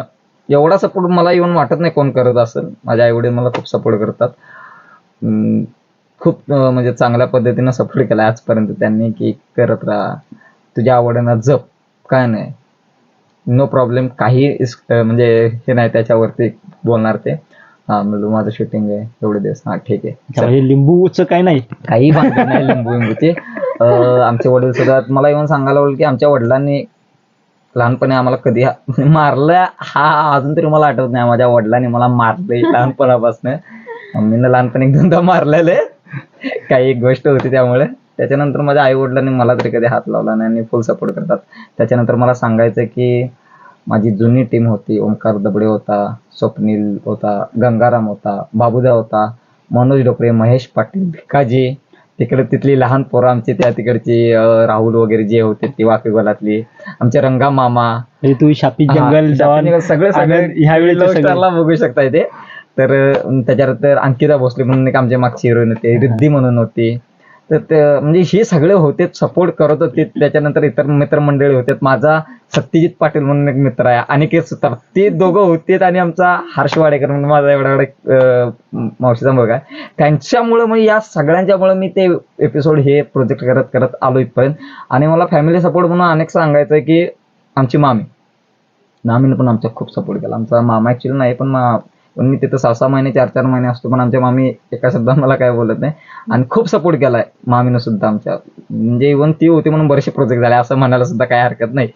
[SPEAKER 2] एवढा सपोर्ट मला येऊन वाटत नाही कोण करत असेल. माझे आई वडील मला खूप सपोर्ट करतात. खूप म्हणजे चांगल्या पद्धतीनं सपोर्ट केला आजपर्यंत त्यांनी, की करत राहा, तुझ्या आवडीनं जप, काय नाही, नो प्रॉब्लेम, काही म्हणजे हे नाही त्याच्यावरती बोलणार ते. हा म्हणलो माझं शूटिंग आहे एवढे दिवस, हा ठीक आहे,
[SPEAKER 1] म्हणजे लिंबूचं काही नाही,
[SPEAKER 2] काही बांधत नाही लिंबू लिंबूचे. आमचे वडील सुद्धा मला येऊन सांगायला लागले की आमच्या वडिलांनी लहानपणी आम्हाला कधी मारलं हा अजून तरी मला आठवत नाही. माझ्या वडिलांनी मला मारलंय लहानपणापासून. मम्मीनं लहानपणी 1-2दा मारलेले, काही एक गोष्ट होती त्यामुळे. त्याच्यानंतर माझ्या आई वडिलांनी मला तरी कधी हात लावला नाही आणि फुल सपोर्ट करतात. त्याच्यानंतर मला सांगायचं की माझी जुनी टीम होती, ओमकार दबडे होता, स्वप्नील होता, गंगाराम होता, बाबूदा होता, मनोज डोकरे, महेश पाटील, भिकाजी, तिकडे तिथली लहान पोरं आमची, त्या तिकडची राहुल वगैरे जे होते ती वाकीगोलातली, आमचे रंगा मामा,
[SPEAKER 1] म्हणजे तू शापी जंगल डॉन
[SPEAKER 2] सगळे ह्यावेळेला बघू शकता इथे. तर त्याच्यानंतर अंकिता भोसले म्हणून एक आमच्या मागची हिरोईन होते, रिद्धी म्हणून होती. तर ते म्हणजे हे सगळे होते, सपोर्ट करत होते. त्याच्यानंतर इतर मित्रमंडळी होते. माझा सत्यजित पाटील म्हणून एक मित्र आहे, अनिकेत सुतार, ते दोघं होते. आणि आमचा हर्ष वाडेकर म्हणून माझा एवढा मावशीचा मुलगा आहे. त्यांच्यामुळे म्हणजे या सगळ्यांच्यामुळे मी ते एपिसोड हे प्रोजेक्ट करत करत आलो इथपर्यंत. आणि मला फॅमिली सपोर्ट म्हणून अनेक सांगायचं आहे की आमची मामीनं पण आमचा खूप सपोर्ट केला. आमचा मामा ऍक्च्युली नाही, पण मी तिथं 6-6 महिने 4-4 महिने असतो, पण आमच्या मामी एका शब्दात मला काय बोलत नाही. आणि खूप सपोर्ट केलाय मामीनं सुद्धा आमच्या. म्हणजे इव्हन ती होती म्हणून बरेचसे प्रोजेक्ट झाले असं म्हणायला सुद्धा काही हरकत नाही.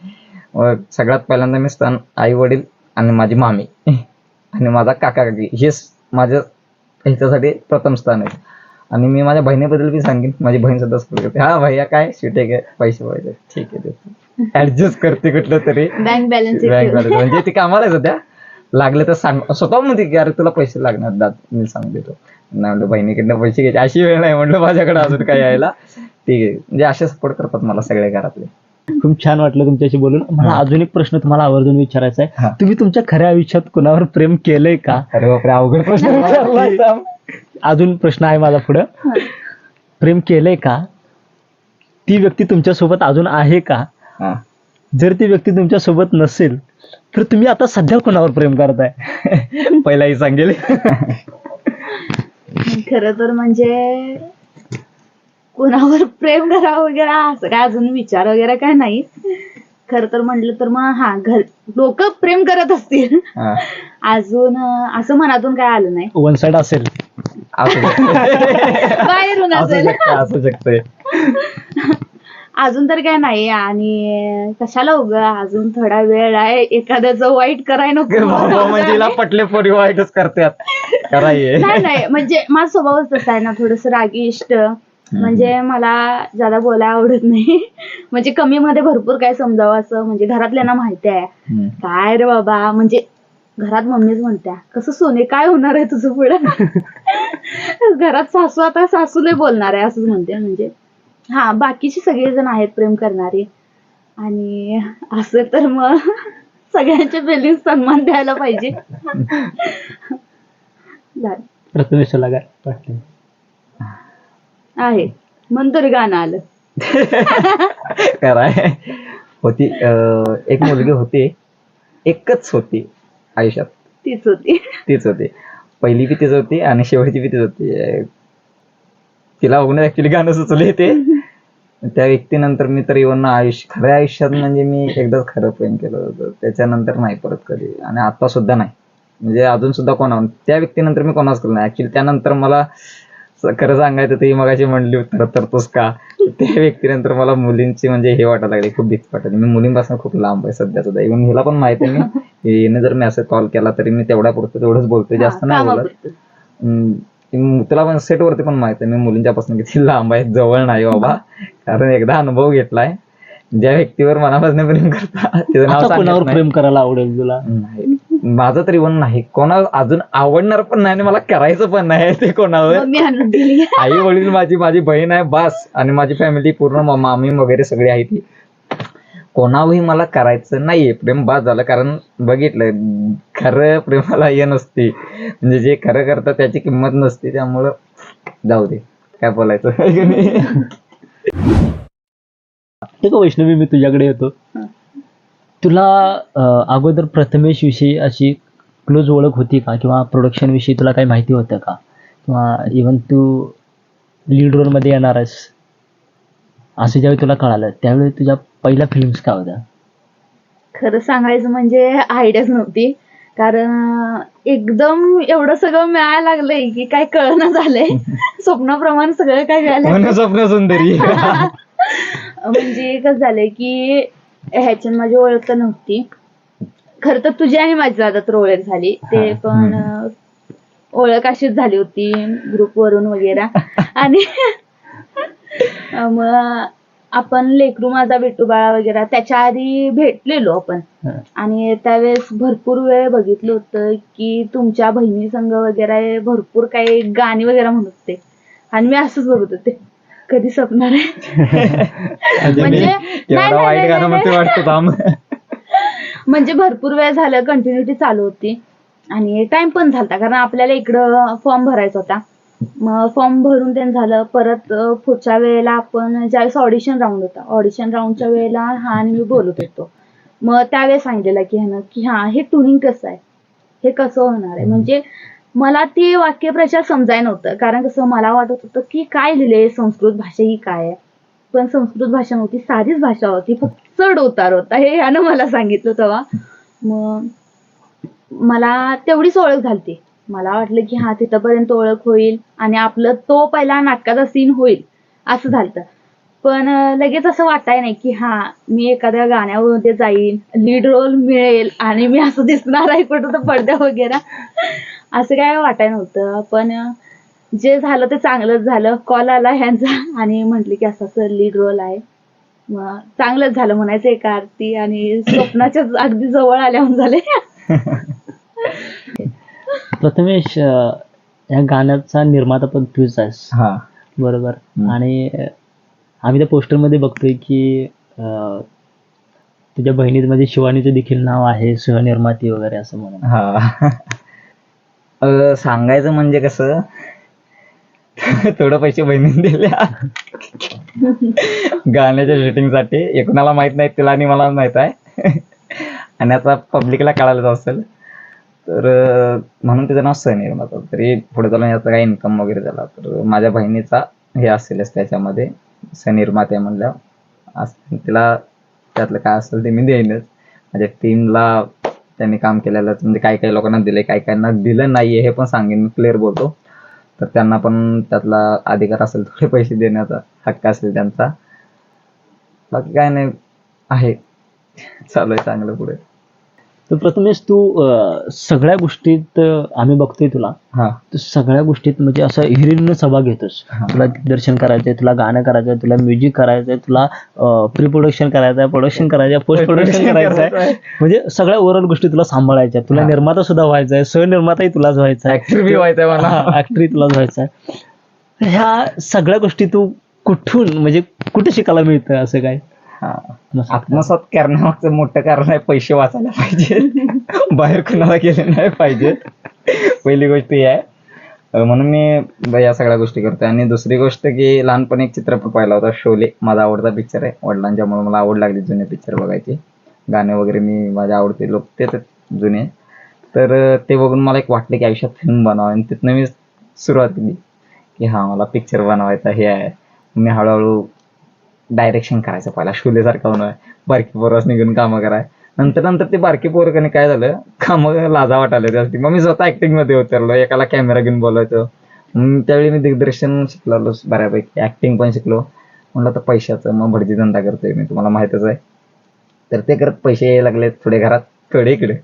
[SPEAKER 2] सगळ्यात पहिल्यांदा मी स्थान आई वडील आणि माझी मामी आणि माझा काका काकी हेच माझ्या ह्याच्यासाठी प्रथम स्थान आहे. आणि मी माझ्या बहिणीबद्दल बी सांगेन, माझी बहीण सुद्धा सपोर्ट करते. हा भैया काय शिटे काय पैसे पाहिजे ठीक आहे, देतो, ऍडजस्ट करते कुठलं तरी,
[SPEAKER 3] बँक बॅलन्स
[SPEAKER 2] म्हणजे ती कामाला सध्या लागले तर सांग, स्वतः म्हणते की अरे तुला पैसे लागणार दाद, मी सांग देतो. नाही म्हणलं बहिणीकडनं पैसे घ्यायचे अशी वेळ नाही, म्हटलं माझ्याकडे अजून काय यायला. ठीक आहे, म्हणजे असे सपोर्ट करतात मला सगळे घरातले.
[SPEAKER 1] खूप छान वाटलं तुमच्याशी बोलून. मला अजून एक प्रश्न तुम्हाला आवर्जून विचारायचा आहे.
[SPEAKER 2] हा.
[SPEAKER 1] तुम्ही तुमच्या खऱ्या आयुष्यात कोणावर प्रेम केलंय का?
[SPEAKER 2] अरे बापरे, अवघड प्रश्न विचारला.
[SPEAKER 1] अजून प्रश्न आहे माझा पुढं. प्रेम केलंय का? ती व्यक्ती तुमच्यासोबत अजून आहे का?
[SPEAKER 2] हा.
[SPEAKER 1] जर ती व्यक्ती तुमच्यासोबत नसेल तर तुम्ही आता सध्या कोणावर प्रेम करताय?
[SPEAKER 2] पहिलाही सांगेल.
[SPEAKER 3] खरं तर म्हणजे कोणावर प्रेम करावं वगैरे असं काय अजून विचार वगैरे काय नाही. खर तर म्हटलं तर मग हा लोक प्रेम करत असतील.
[SPEAKER 2] हा.
[SPEAKER 3] अजून असं मनातून काय आलं नाही.
[SPEAKER 1] वन साइड असेल.
[SPEAKER 2] असू शकते.
[SPEAKER 3] बाहेरून
[SPEAKER 2] असू
[SPEAKER 3] असेल.
[SPEAKER 2] शकते, असू शकते.
[SPEAKER 3] अजून तर काय नाही. आणि कशाला अजून थोडा वेळ आहे, एखाद्याचं वाईट कराय नको.
[SPEAKER 2] बाबा म्हणजे हिला पटले पोरी वाईटच करतात कराये.
[SPEAKER 3] नाही म्हणजे माझा स्वभावच तसा आहे ना, थोडस रागिष्ट. म्हणजे मला ज्यादा बोलायला आवडत नाही. म्हणजे कमी मध्ये भरपूर काय समजावं असं, म्हणजे घरातल्यांना माहिती आहे. काय रे बाबा, म्हणजे घरात मम्मीच म्हणत्या कसं सोने काय होणार आहे तुझं पुढं. घरात सासू आता सासूले बोलणार आहे असंच म्हणते. म्हणजे हा बाकीचे सगळेजण आहेत प्रेम करणारे. आणि असं तर मग सगळ्यांच्या फिलिंग सन्मान द्यायला पाहिजे. झालं.
[SPEAKER 1] प्रथमेशला काय वाटलं?
[SPEAKER 3] आहे म्हणून तरी गाणं आलं.
[SPEAKER 2] कराय होती. एक मुलगी होती, एकच होती आयुष्यात,
[SPEAKER 3] तीच होती.
[SPEAKER 2] तीच होती. पहिली बी तीच होती आणि शेवटची बी तीच होती. तिला बघून ऍक्च्युली गाणं सुचले ते. त्या व्यक्तीनंतर मी तर इव्हन खऱ्या आयुष्यात म्हणजे मी एकदाच खरं प्रेम केलं होतं, त्याच्यानंतर नाही परत कधी. आणि आता सुद्धा नाही, म्हणजे अजून सुद्धा कोणावर त्या व्यक्तीनंतर मी कोणाच केलं नाही. ऍक्च्युली त्यानंतर मला खरं सांगायचं तर ही मगाशी म्हणली तर तोच का, त्या व्यक्तीनंतर मला मुलींची म्हणजे हे वाटायला लागली, खूप भीती वाटली. मी मुलींपासून खूप लांब आहे सध्या सुद्धा. इव्हन हिला पण माहिती आहे, मी हिने जर मेसेज कॉल केला तरी मी तेवढ्या पुरतं तेवढंच बोलतोय, जास्त नाही बोलत. तुला पण सेट वरती पण माहित आहे मी मुलींच्या पासून किती लांब आहे, जवळ नाही बाबा. कारण एकदा अनुभव घेतलाय, ज्या व्यक्तीवर मनापासून प्रेम करता तिचं नाव
[SPEAKER 1] आता कोणावर
[SPEAKER 2] सांगत नाही.
[SPEAKER 1] प्रेम करायला आवडेल तुला?
[SPEAKER 2] नाही, माझं तरी वन नाही, कोणा अजून आवडणार पण नाही आणि मला करायचं पण नाही ते कोणावर.
[SPEAKER 3] मम्मी आणून दिली.
[SPEAKER 2] आई वडील, माझी बहीण आहे बास, आणि माझी फॅमिली पूर्ण मामी वगैरे सगळी आहे ती. कोणावरही मला करायचं नाहीये प्रेम, बास झालं. कारण बघितलं खरं प्रेमाला हे नसते, म्हणजे जे खरं करतात त्याची किंमत नसते. त्यामुळं जाऊ दे, काय बोलायचं.
[SPEAKER 1] ठीक आहे वैष्णवी, मी तुझ्याकडे येतो. तुला अगोदर प्रथमेश विषयी अशी क्लोज ओळख होती का, किंवा प्रोडक्शन विषयी तुला काही माहिती होतं का, किंवा इव्हन तू लीड रोल मध्ये येणार आहेस असं ज्यावेळी तुला कळालं त्यावेळी तुझ्या पहिल्या फिल्म्स काय होत्या?
[SPEAKER 3] खरं सांगायचं म्हणजे आयडियाच नव्हती. कारण एकदम एवढं सगळं मिळायला लागलंय की काय कळना झालंय. स्वप्नाप्रमाणे सगळं काय मिळालं.
[SPEAKER 2] मन स्वप्न सुंदरी.
[SPEAKER 3] म्हणजे कसं झालंय की ह्याच्यात माझी ओळख तर नव्हती. खरं तर तुझी आणि माझी ज्यादा तर ओळख झाली. ते पण ओळख अशीच झाली होती ग्रुपवरून वगैरे. आणि मग आपण लेकरू माझा विठू बाळा वगैरे त्याच्या आधी भेटलेलो आपण. आणि त्यावेळेस भरपूर वेळ बघितलं होतं की तुमच्या बहिणी संघ वगैरे भरपूर काही गाणी वगैरे म्हणत होते. आणि मी असंच बघत होते कधी सपणार आहे. म्हणजे
[SPEAKER 2] एवढा वाईट गाणं म्हणते वाटतं थांब.
[SPEAKER 3] म्हणजे भरपूर वेळ झालं कंटिन्युटी चालू होती. आणि टाइम पण झालता कारण आपल्याला इकडं फॉर्म भरायचा होता. मग फॉर्म भरून ते झालं. परत पुढच्या वेळेला आपण ज्यावेळेस ऑडिशन राऊंड होता, ऑडिशन राऊंडच्या वेळेला हा आणि मी बोलत होतो. मग त्यावेळेस सांगितलेलं की ह्यानं की हा हे ट्युनिंग कसं आहे, हे कसं होणार आहे. म्हणजे मला ती वाक्यप्रचार समजाय नव्हतं. कारण कसं मला वाटत होतं की काय लिहिलंय, संस्कृत भाषा ही काय आहे. पण संस्कृत भाषा नव्हती, साधीच भाषा होती, फक्त चढ उतार होता. हे ह्यानं मला सांगितलं तेव्हा. मग मला तेवढीच ओळख झालती. मला वाटलं की हा तिथपर्यंत ओळख होईल आणि आपलं तो पहिला नाटकाचा सीन होईल असं झालं. पण लगेच असं वाटाय नाही की हा मी एखाद्या गाण्यामध्ये जाईल, लीड रोल मिळेल आणि मी असं दिसणार आहे कुठं तर पडद्या वगैरे, असं काय वाटाय नव्हतं. पण जे झालं ते चांगलंच झालं. कॉल आला ह्यांचा आणि म्हटले की असं लीड रोल आहे. मग चांगलंच झालं म्हणायचं एका आरती. आणि स्वप्नाच्या अगदी जवळ आल्याहून झाले.
[SPEAKER 1] प्रथमेश, या गाण्याचा निर्माता पण तूच आहेस बरोबर. आणि आम्ही त्या पोस्टर मध्ये बघतोय की तुझ्या बहिणीमध्ये शिवानीचं देखील नाव आहे, सहनिर्माती वगैरे असं म्हणून.
[SPEAKER 2] सांगायचं म्हणजे कसं, थोडं पैसे बहिणीने दिल्या गाण्याच्या शूटिंगसाठी. एकूणाला माहित नाही, तिला आणि मला माहित आहे. आणि आता पब्लिकला कळायला असेल तर म्हणून तिचं नाव सहनिर्माता. तरी पुढे चालून याचा काही इन्कम वगैरे झाला तर माझ्या बहिणीचा हे असेलच त्याच्यामध्ये सहनिर्माते म्हणलं. तिला त्यातलं काय असेल ते मी देईनच. माझ्या टीमला त्यांनी काम केलेलं म्हणजे काही काही लोकांना दिले, काही काहींना दिलं नाहीये हे पण सांगेन मी, क्लिअर बोलतो. तर त्यांना पण त्यातला अधिकार असेल, थोडे पैसे देण्याचा हक्क असेल त्यांचा. बाकी काय नाही, आहे चालू आहे चांगलं पुढे.
[SPEAKER 1] तर प्रथमेश तू सगळ्या गोष्टीत आम्ही बघतोय तुला,
[SPEAKER 2] हा
[SPEAKER 1] तू सगळ्या गोष्टीत म्हणजे असं हिरिरीनं सहभाग घेतोस.
[SPEAKER 2] हा.
[SPEAKER 1] तुला दिग्दर्शन करायचंय, तुला गाणं करायचंय, तुला म्युझिक करायचंय, तुला प्री प्रोडक्शन करायचंय, प्रोडक्शन करायचंय, पोस्ट प्रोडक्शन करायचंय, म्हणजे सगळ्या ओव्हरऑल गोष्टी तुला सांभाळायच्या. तुला
[SPEAKER 2] हा.
[SPEAKER 1] निर्माता सुद्धा व्हायचंय, सहनिर्माताही तुलाच व्हायचा आहे,
[SPEAKER 2] ऍक्टर बी व्हायचंय मला.
[SPEAKER 1] ऍक्टरी तुलाच व्हायचा आहे. ह्या सगळ्या गोष्टी तू कुठून म्हणजे कुठे शिकायला मिळतं असं काय?
[SPEAKER 2] हा. आत्मसात करण्यामागचं मोठं कारण आहे, पैसे वाचायला पाहिजे, बाहेर कुणाला गेले नाही पाहिजे. पहिली गोष्ट ही आहे. म्हणून मी या सगळ्या गोष्टी करतोय. आणि दुसरी गोष्ट की लहानपणी एक चित्रपट पाहिला होता, शोले. माझा आवडता पिक्चर आहे. वडिलांच्यामुळे मला आवड लागली जुने पिक्चर बघायची. गाणे वगैरे मी माझे आवडते लोक तेच जुने. तर ते बघून मला एक वाटलं की आयुष्यात फिल्म बनावं, आणि तिथनं मी सुरुवात केली की हा मला पिक्चर बनवायचा हे आहे. मी हळूहळू डायरेक्शन करायचं, पहिला शोलेसारखा होणार, बारकी पोरं निघून कामं कराय. नंतर ते बारकी पोरं काय झालं, कामं लाजा वाटायला त्यासाठी. मग मी स्वतः ऍक्टिंग मध्ये उतरलो, एकाला कॅमेरा घेऊन बोलायचो. त्यावेळी मी दिग्दर्शन शिकलो बऱ्यापैकी, ऍक्टिंग पण शिकलो. म्हणलं तर पैशाचं मग भटजी धंदा करतोय मी, तुम्हाला माहितच आहे. तर ते करत पैसे यायला लागले, थोडे घरात थोडे इकडे,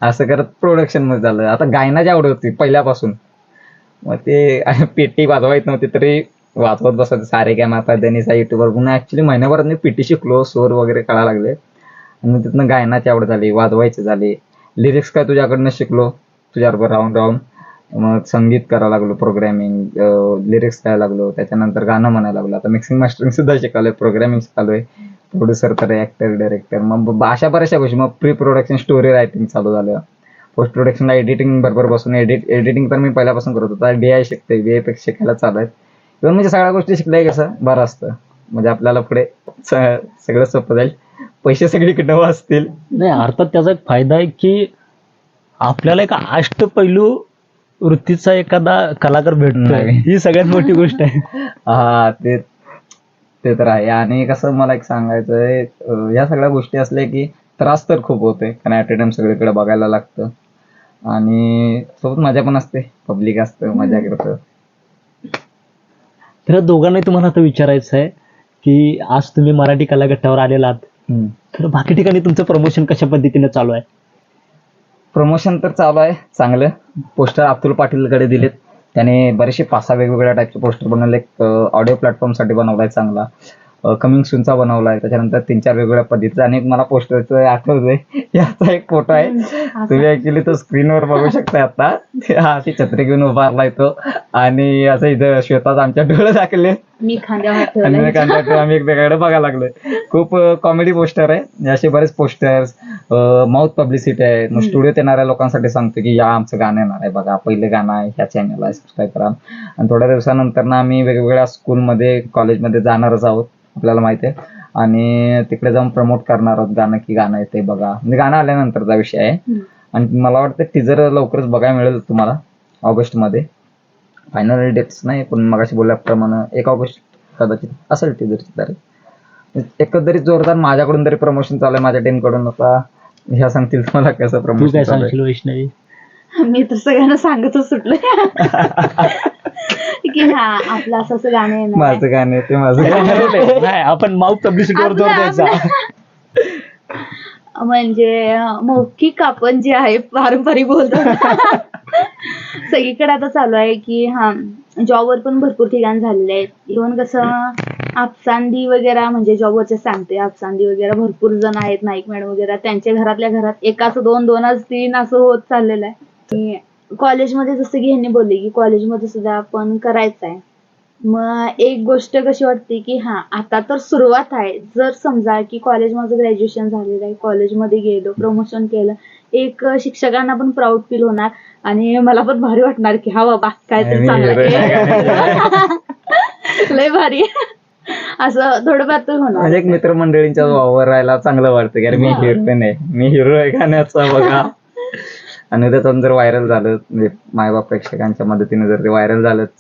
[SPEAKER 2] असं करत प्रोडक्शन मध्ये झालं. आता गायनाची आवड होती पहिल्यापासून, मग ते पेटी वाजवायच नव्हती तरी वाचवत बसायचं. सारे काय माता देनीचा युट्यूबवर पुन्हा ऍक्च्युली महिन्याभरात मी पेटी शिकलो, स्वर वगैरे कळायला लागले. आणि तिथनं गायनाची आवड झाली, वाजवायची झाली. लिरिक्स काय तुझ्याकडनं शिकलो, तुझ्याबरोबर राहून राहून. मग संगीत करायला लागलो, प्रोग्रॅमिंग, लिरिक्स करायला लागलो. त्याच्यानंतर गाणं म्हणायला लागलो. आता मिक्सिंग मास्टरिंग सुद्धा शिकालोय, प्रोग्रॅमिंग शिकालोय, प्रोड्युसर तर ऍक्टर डायरेक्टर, मग अशा बऱ्याचशा गोष्टी. मग प्री प्रोडक्शन, स्टोरी रायटिंग चालू झालं. पोस्ट प्रोडक्शनला एडिटिंग बरोबर बसून एडिटिंग तर मी पहिल्यापासून करत होतो. DI शिकते, VFX शिकायला चालू आहेत. इव्हन म्हणजे सगळ्या गोष्टी शिकल्या कसं बरं असतं, म्हणजे आपल्याला पुढे सगळं सोपं जाईल, पैसे सगळीकडे वाचतील.
[SPEAKER 1] नाही, अर्थात त्याचा एक फायदा आहे की आपल्याला एक अष्टपैलू वृत्तीचा एखादा कलाकार भेटतोय,
[SPEAKER 2] नाही.
[SPEAKER 1] ही सगळ्यात मोठी गोष्ट आहे.
[SPEAKER 2] हा, ते तर आहे. आणि कसं मला एक सांगायचंय, या सगळ्या गोष्टी असल्या की त्रास तर खूप होते, कारण ऍट अ टाइम सगळीकडे बघायला लागतं. आणि सोबत मजा पण असते, पब्लिक असतं, मजा करतं.
[SPEAKER 1] तर दोघांनाही तुम्हाला आता विचारायचं आहे की आज तुम्ही मराठी कलागट्टावर आलेला आहात, तर बाकी ठिकाणी तुमचं प्रमोशन कशा पद्धतीने चालू आहे?
[SPEAKER 2] प्रमोशन तर चालू आहे चांगलं. पोस्टर अब्दुल पाटीलकडे दिलेत, त्याने बरेचसे 5-6 वेगवेगळ्या टाईपचे पोस्टर बनवले. ऑडिओ प्लॅटफॉर्मसाठी बनवलाय चांगला, कमिंग सूनचा बनवलाय, त्याच्यानंतर 3-4 वेगवेगळ्या पद्धतीचा. आणि मला पोस्टरचं आठवतंय, याचा एक फोटो आहे, तुम्ही ऍक्च्युली तो स्क्रीनवर बघू शकता आता. हा, अशी छत्री घेऊन उभारलाय तो, आणि असं इथं श्वेताच आमच्या डोळे दाखले,
[SPEAKER 3] मी खांद्यावर
[SPEAKER 2] आणि
[SPEAKER 3] ठेवलंय.
[SPEAKER 2] कंडक्टर आम्ही एकमेकाकडे बघायला लागलोय. खूप कॉमेडी पोस्टर आहे, असे बरेच पोस्टर्स. माउथ पब्लिसिटी आहे. मग स्टुडिओत येणाऱ्या लोकांसाठी सांगतो की या आमचं गाणं येणार आहे बघा, पहिलं गाणं आहे, ह्या चॅनलला सबस्क्राईब करा. आणि थोड्या दिवसानंतर ना आम्ही वेगवेगळ्या स्कूलमध्ये, कॉलेजमध्ये जाणारच आहोत, आपल्याला माहिती आहे. आणि तिकडे जाऊन प्रमोट करणार आहोत गाणं, की गाणं येते बघा. म्हणजे गाणं आल्यानंतरचा विषय आहे. आणि मला वाटतं टीजर लवकरच बघायला मिळेल तुम्हाला, ऑगस्टमध्ये. फायनल डेट्स नाही, पण मगाशी बोलल्याप्रमाणे 1 ऑगस्ट कदाचित असेल टीजरची तारीख. एकंदरीत जोरदार माझ्याकडून तरी प्रमोशन चालू आहे, माझ्या टीमकडून. आता ह्या सांगतील तुम्हाला कसं
[SPEAKER 1] तू काय
[SPEAKER 2] प्रमोशन चालू आहे.
[SPEAKER 1] सांगशील वैष्णवी?
[SPEAKER 3] मी तर सगळ्यांना सांगतच सुटलोय की हा आपलं असं असं गाणं येणार आहे.
[SPEAKER 2] माझं गाणं आहे ते माझं गाणं आहे.
[SPEAKER 1] नाही, आपण माउथ पब्लिसिटीवर जोर द्यायचा.
[SPEAKER 3] म्हणजे मौखिक आपण जे आहे पारंपरिक बोलतो सगळीकडे आता चालू आहे की हा, जॉबवर पण भरपूर ठिकाण झालेले आहेत. इव्हन कसं आपसांदी वगैरे, म्हणजे जॉबवरचे सांगते, आपसांदी वगैरे भरपूर जण आहेत, नाईक मॅडम वगैरे, त्यांच्या घरातल्या घरात एकाच 2-2, 3 असं होत चाललेलं आहे. कॉलेजमध्ये जसं की ह्यांनी बोलले की कॉलेजमध्ये सुद्धा आपण करायचं आहे. मग एक गोष्ट कशी वाटते की हा, आता तर सुरुवात आहे. जर समजा की कॉलेज माझं ग्रॅज्युएशन झालेलं आहे, कॉलेजमध्ये गेलो, प्रमोशन केलं, एक शिक्षकांना पण प्राऊड फील होणार, आणि मला पण भारी वाटणार की हा बाबा काहीतरी चांगलं आहे. लय भारी असं थोडंफार तर होणार.
[SPEAKER 2] म्हणजे एक मित्रमंडळींच्या वावर राहायला चांगलं वाटतं की अरे मी हिरो नाही, मी हिरो आहे गाण्याचा बघा. आणि त्यातून जर व्हायरल झालं, म्हणजे मायबाप प्रेक्षकांच्या मदतीने जर ते व्हायरल झालंच,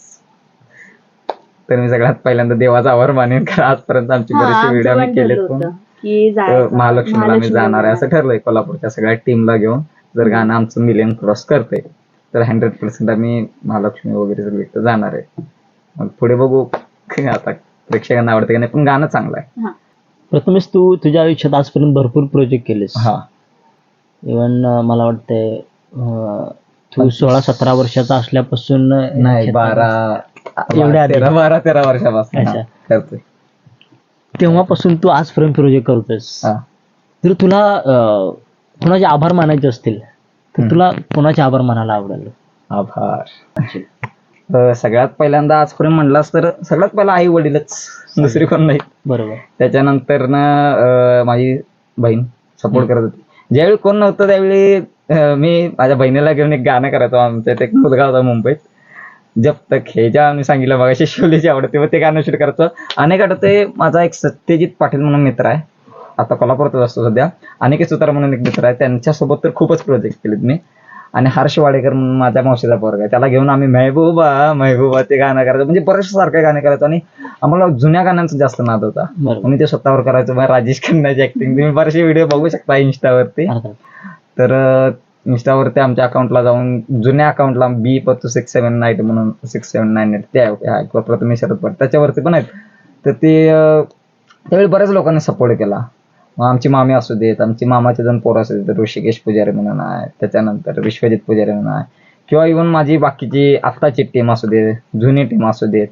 [SPEAKER 2] तर मी सगळ्यात पहिल्यांदा देवाचा आभार मानेन, कारण आजपर्यंत आमची बरेचसे व्हिडिओ आम्ही केलेत पण
[SPEAKER 3] की जायचं
[SPEAKER 2] महालक्ष्मीला आम्ही जाणार आहे असं ठरलंय. कोल्हापूरच्या सगळ्या टीमला घेऊन जर गाणं आमचं मिलियन क्रॉस करतंय तर 100% आम्ही महालक्ष्मी वगैरे सगळीकडे जाणार आहे. मग पुढे बघू आता प्रेक्षकांना आवडतं की नाही, पण गाणं चांगलं आहे.
[SPEAKER 3] हा.
[SPEAKER 1] प्रथमेश, तू तुझ्या आयुष्यात आजपर्यंत भरपूर प्रोजेक्ट केलेस.
[SPEAKER 2] हा.
[SPEAKER 1] इव्हन मला वाटतंय तू 16-17 वर्षाचा असल्यापासून
[SPEAKER 2] नाही, 12-13 वर्षापासून
[SPEAKER 1] अच्छा.
[SPEAKER 2] करतोय.
[SPEAKER 1] तेव्हापासून तू आजपर्यंत प्रोजेक्ट करतोयस.
[SPEAKER 2] हा.
[SPEAKER 1] जर तुला कोणाचे आभार मानायचे असतील तर तुला कोणाचे आभार मानायला आवडेल?
[SPEAKER 2] आभार सगळ्यात पहिल्यांदा आजपर्यंत म्हणलास तर सगळ्यात पहिला आई वडीलच, दुसरी कोण नाही.
[SPEAKER 1] बरोबर.
[SPEAKER 2] त्याच्यानंतर माझी बहीण सपोर्ट करत होती. ज्यावेळी कोण नव्हतं त्यावेळी मी माझ्या बहिणीला घेऊन एक गाणं करायचो. आमच्या इथे एक मुलगा होता मुंबईत, जब तक हे ज्या मी सांगितलं मगाशी शोलेची आवडते, व ते गाणं शूट करायचं. अनेक आठवते माझा एक सत्यजित पाटील म्हणून मित्र आहे, आता कोल्हापूरातच असतो सध्या. अनिकेत सुतार म्हणून एक मित्र आहे, त्यांच्यासोबत तर खूपच प्रोजेक्ट केलेत मी. आणि हर्ष वाडेकर म्हणून माझ्या मावशीचा पोरगा आहे, त्याला घेऊन आम्ही महबूबा महबूबा ते गाणं करायचं. म्हणजे बरेचसे सारखे गाणे करायचो. आणि आम्हाला जुन्या गाण्यांचा जास्त नाद होता, आम्ही ते स्वतःवर करायचो. मग राजेश खन्नाची ऍक्टिंग तुम्ही बरेचसे व्हिडिओ बघू शकता इंस्टावरती. तर इंस्टावरती आमच्या अकाउंटला जाऊन जुन्या अकाउंटला B679 म्हणून 679 ते आहे प्रथमेश शरद पवार, त्याच्यावरती पण आहेत. तर ते त्यावेळी बऱ्याच लोकांनी सपोर्ट केला. मग आमची मामी असू देत, आमची मामाचे दोन पोरं असू देत, ऋषिकेश पुजारी म्हणून आहे, त्याच्यानंतर विश्वजित पुजारी म्हणून आहे, किंवा इव्हन माझी बाकीची आत्ताची टीम असू दे, जुनी टीम असू देत,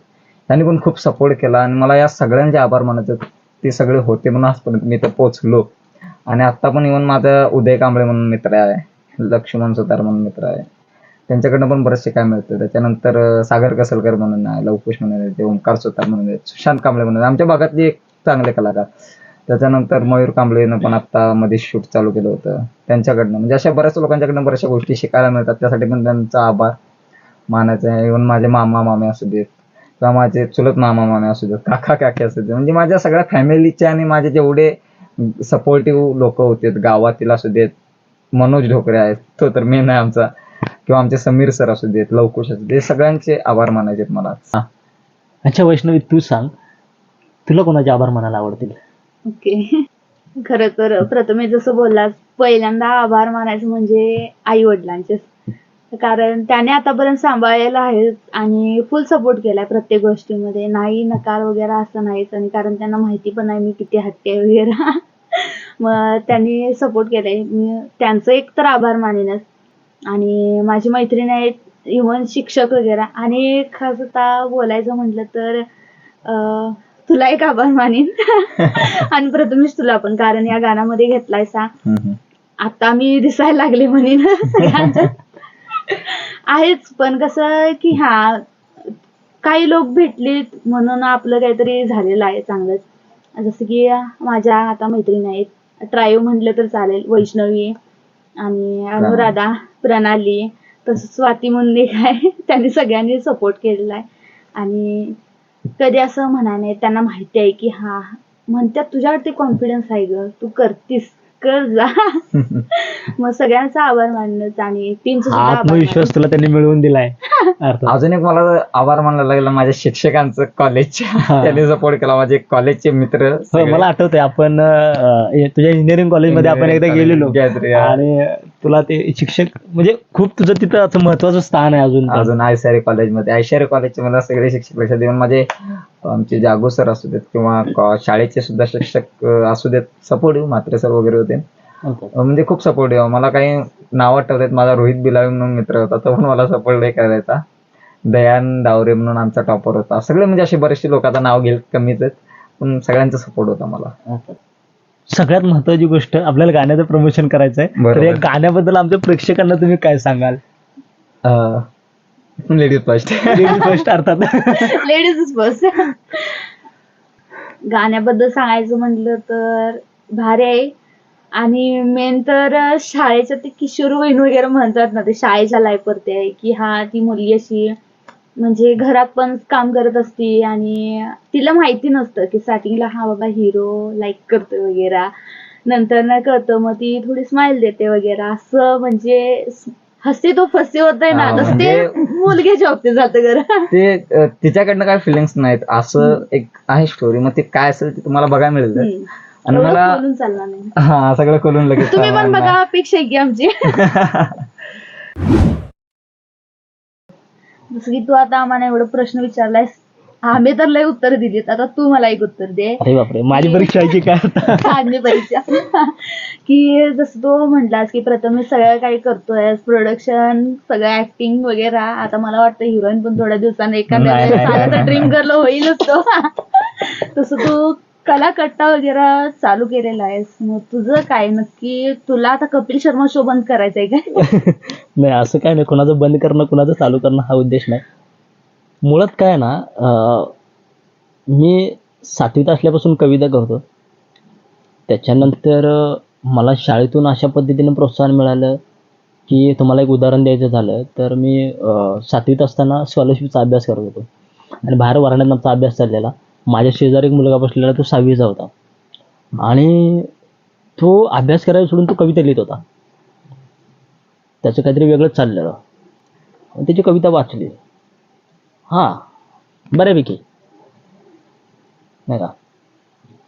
[SPEAKER 2] त्यांनी पण खूप सपोर्ट केला. आणि मला या सगळ्यांचे आभार मानायचे, ते सगळे होते म्हणून आजपर्यंत मी तर पोचलो. आणि आत्ता पण इव्हन माझा उदय कांबळे म्हणून मित्र आहे, लक्ष्मण सुतार म्हणून मित्र आहे, त्यांच्याकडनं पण बरेचसे काय मिळतं. त्याच्यानंतर सागर कसलकर म्हणून आहे, लवकुश म्हणून आहे, ओंकार सुतार म्हणून आहे, सुशांत कांबळे म्हणून आहे, आमच्या भागातले एक चांगले कलाकार. त्याच्यानंतर मयूर कांबळेनं पण आता मध्ये शूट चालू केलं होतं, त्यांच्याकडनं. म्हणजे अशा बऱ्याच लोकांच्याकडनं बऱ्याचशा गोष्टी शिकायला मिळतात, त्यासाठी पण त्यांचा आभार मानायचा आहे. इव्हन माझे मामा मामे असू देत, किंवा माझे चुलत मामा मामे असू देत, काका काकी असू देत, म्हणजे माझ्या सगळ्या फॅमिलीचे आणि माझे जेवढे सपोर्टिव्ह लोक होते गावातील असू देत, मनोज ढोकरे आहेत, तो तर मेन आहे आमचा, किंवा आमचे समीर सर असू देत, लवकुश असू देत, सगळ्यांचे आभार मानायचे मला.
[SPEAKER 1] अच्छा वैष्णवी, तू सांग, तुला कोणाचे आभार मानायला आवडतील?
[SPEAKER 3] ओके. खरं तर प्रथमे जसं बोललास, पहिल्यांदा आभार मानायचं म्हणजे आई वडिलांचे, कारण त्याने आतापर्यंत सांभाळलेलं आहे आणि फुल सपोर्ट केलाय प्रत्येक गोष्टीमध्ये, नाही नकार वगैरे असं नाहीच. आणि कारण त्यांना माहिती पण आहे मी किती हट्टी आहे वगैरे. मग त्यांनी सपोर्ट केलाय, मी त्यांचं एक तर आभार मानेनच. आणि माझी मैत्रीण आहेत, इव्हन शिक्षक वगैरे. आणि खास आता बोलायचं म्हटलं तर तुला एक आभार मानेन आणि प्रथमेश तुला पण, कारण या गाण्यामध्ये घेतलायसा. आता मी दिसायला लागले म्हणेन आहेच, पण कसं की हा काही लोक भेटलीत म्हणून आपलं काहीतरी झालेलं आहे चांगलंच. जसं की माझ्या आता मैत्रिणी आहेत, ट्रायो म्हटलं तर चालेल, वैष्णवी आणि अनुराधा, प्रणाली, तसं स्वाती म्हणून एक आहे, त्यांनी सगळ्यांनी सपोर्ट केलेला आहे. आणि कधी असं म्हणा नाही, त्यांना माहिती आहे की हा म्हणतात तुझ्यावरती कॉन्फिडन्स आहे ग, तू करतीस, कर जा. मग सगळ्यांचा आभार मानणं आणि टीमचा सुद्धा
[SPEAKER 1] आत्मविश्वास तुला त्यांनी मिळवून दिलाय.
[SPEAKER 2] अजून एक मला आभार मानायला लागला माझ्या शिक्षकांचं, कॉलेजच्या, त्यांनी सपोर्ट केला. माझे कॉलेजचे मित्र,
[SPEAKER 1] मला आठवतंय आपण तुझ्या इंजिनिअरिंग कॉलेजमध्ये आपण एकदा गेलेलो आणि तुला ते शिक्षक म्हणजे खूप तुझं तिथं असं महत्वाचं स्थान आहे अजून
[SPEAKER 2] आयशारी कॉलेजमध्ये. आयशारी कॉलेजचे मला सगळे शिक्षक लक्षात देऊन, माझे आमचे जागो सर असू देत किंवा शाळेचे सुद्धा शिक्षक असू देत, सपोर्टिव्ह, म्हात्रे सर वगैरे होते, म्हणजे खूप सपोर्टिव्ह. मला काही नाव आठवतात, माझा रोहित बिलावी म्हणून मित्र होता, तो पण मला सपोर्ट नाही करायचा. दयान डावरे म्हणून आमचा टॉपर होता. सगळे म्हणजे असे बरेचसे लोक, आता नाव घेत कमीच आहेत, पण सगळ्यांचा सपोर्ट होता मला.
[SPEAKER 1] सगळ्यात महत्वाची गोष्ट, आपल्याला गाण्याचं प्रमोशन करायचं आहे, तर या गाण्याबद्दल आमच्या प्रेक्षकांना तुम्ही काय सांगाल?
[SPEAKER 2] Ladies first.
[SPEAKER 1] लेडीज फर्स्ट अर्थात
[SPEAKER 3] लेडीज फर्स्ट. गाण्याबद्दल सांगायचं म्हटलं तर भारी आहे. आणि मेन तर शाळेच्या ते किशोरवयीन वगैरे म्हणतात ना, ते शाळेच्या लाईफ वरती आहे की हा ती मुलगी अशी म्हणजे घरात पण काम करत असते आणि तिला माहिती नसतं की स्टार्टिंगला हा बाबा हिरो लाईक करतो वगैरे, नंतर ना कळतं, मग ती थोडी स्माइल देते वगैरे, असं म्हणजे हसी तो फसी होतंय ना, तसं ते मुलग्याच्या बाबतीत जातं घरा.
[SPEAKER 2] ते तिच्याकडनं काय फिलिंग्स नाहीत, असं एक आहे स्टोरी. मग ते काय असेल ते तुम्हाला बघायला मिळेल. आणि
[SPEAKER 3] एवढं
[SPEAKER 2] मला
[SPEAKER 3] बोलून चालणार नाही.
[SPEAKER 2] हा सगळं खोलून लगेच
[SPEAKER 3] तुम्ही पण
[SPEAKER 2] सांगायला.
[SPEAKER 3] बघा अपेक्षा आहे की आमची. जसं की तू आता आम्हाला एवढं प्रश्न विचारलायस, आम्ही तर लय उत्तर दिलीत, आता तू मला एक उत्तर दे.
[SPEAKER 1] अरे बापरे, माझी परीक्षा आहे की काय आता?
[SPEAKER 3] आज्ञे परीक्षा. की जसं तू म्हटलास की प्रथम सगळं काही करतोय, प्रोडक्शन, सगळं ऍक्टिंग वगैरे, आता मला वाटतं हिरोईन पण थोड्या दिवसांनी एखाद्या
[SPEAKER 2] नाही,
[SPEAKER 3] वेळेस
[SPEAKER 2] नाही,
[SPEAKER 3] आलं तर
[SPEAKER 2] नाही.
[SPEAKER 3] ड्रीम गर्ल होईलच तो. तसं तू कलाकट्टा वगैरे चालू केलेला आहेस, मग तुझं काय नक्की, तुला आता कपिल शर्मा शो बंद करायचा आहे काय?
[SPEAKER 1] नाही, असं काय नाही. कुणाचं बंद करणं, कुणाचं चालू करणं हा उद्देश नाही. मुळात काय आहे ना, मी 7वीत असल्यापासून कविता करतो. त्याच्यानंतर मला शाळेतून अशा पद्धतीने प्रोत्साहन मिळालं की, तुम्हाला एक उदाहरण द्यायचं झालं तर मी 7वीत असताना स्कॉलरशिपचा अभ्यास करत होतो आणि बाहेर वर्णात आमचा अभ्यास चाललेला. माझ्या शेजारी एक मुलगा बसलेला, तो 6वीचा होता आणि तो अभ्यास करायला सोडून तो कविता लिहित होता. त्याचं काहीतरी वेगळंच चाललेलं. त्याची कविता वाचली, हां बऱ्यापैकी, नाही का,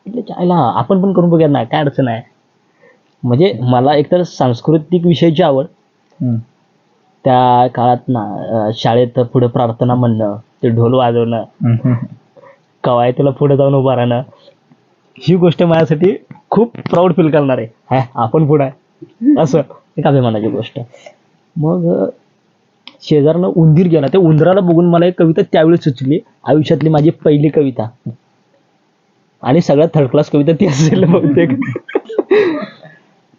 [SPEAKER 1] म्हटलं चायला आपण पण करून बघूया ना, काय अडचण आहे. म्हणजे मला एकतर सांस्कृतिक विषयाची आवड,
[SPEAKER 2] हम्म.
[SPEAKER 1] त्या काळात ना शाळेत पुढे प्रार्थना म्हणणं, ते ढोल वाजवणं,
[SPEAKER 2] हम्म.
[SPEAKER 1] कवायतीला पुढे जाऊन उभा राहणं, ही गोष्ट माझ्यासाठी खूप प्राऊड फील करणार आहे. हा, आपण पुढे आहे असं एक अभिमानाची गोष्ट. मग शेजारनं उंदीर गेला, त्या उंदराला बघून मला एक कविता त्यावेळी सुचली, आयुष्यातली माझी पहिली कविता, आणि सगळ्यात थर्ड क्लास कविता ती असेल बहुतेक.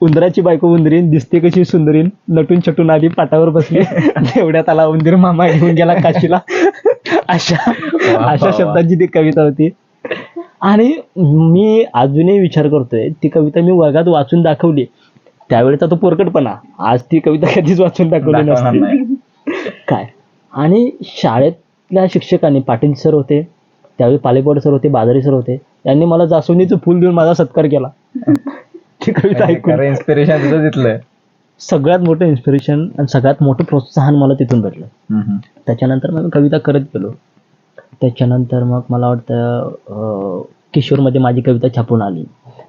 [SPEAKER 1] उंदराची बायको उंदरीन, दिसते कशी सुंदरीन, नटून छटून आली पाटावर बसली, एवढ्यात आला उंदीर मामा घेऊन गेला काशीला. अशा शब्दांची ती कविता होती. आणि मी अजूनही विचार करतोय, ती कविता मी वर्गात वाचून दाखवली त्यावेळेचा तो पोरकटपणा, आज ती कविता कधीच वाचून दाखवली
[SPEAKER 2] दाखवणार
[SPEAKER 1] नसती
[SPEAKER 2] नाही.
[SPEAKER 1] काय. आणि शाळेतल्या शिक्षकांनी, पाटील सर होते त्यावेळी, पालेपड सर होते, बाजारी सर होते, त्यांनी मला जास्वंदीचं फुल देऊन माझा सत्कार केला. ती कविता ऐकून
[SPEAKER 2] इन्स्पिरेशन तुझं तिथलं.
[SPEAKER 1] सगळ्यात मोठं इन्स्पिरेशन आणि सगळ्यात मोठं प्रोत्साहन मला तिथून भेटलं.
[SPEAKER 2] हम्म.
[SPEAKER 1] त्याच्यानंतर मग मी कविता करत गेलो. त्याच्यानंतर मग मला वाटतं किशोरमध्ये माझी कविता छापून आली,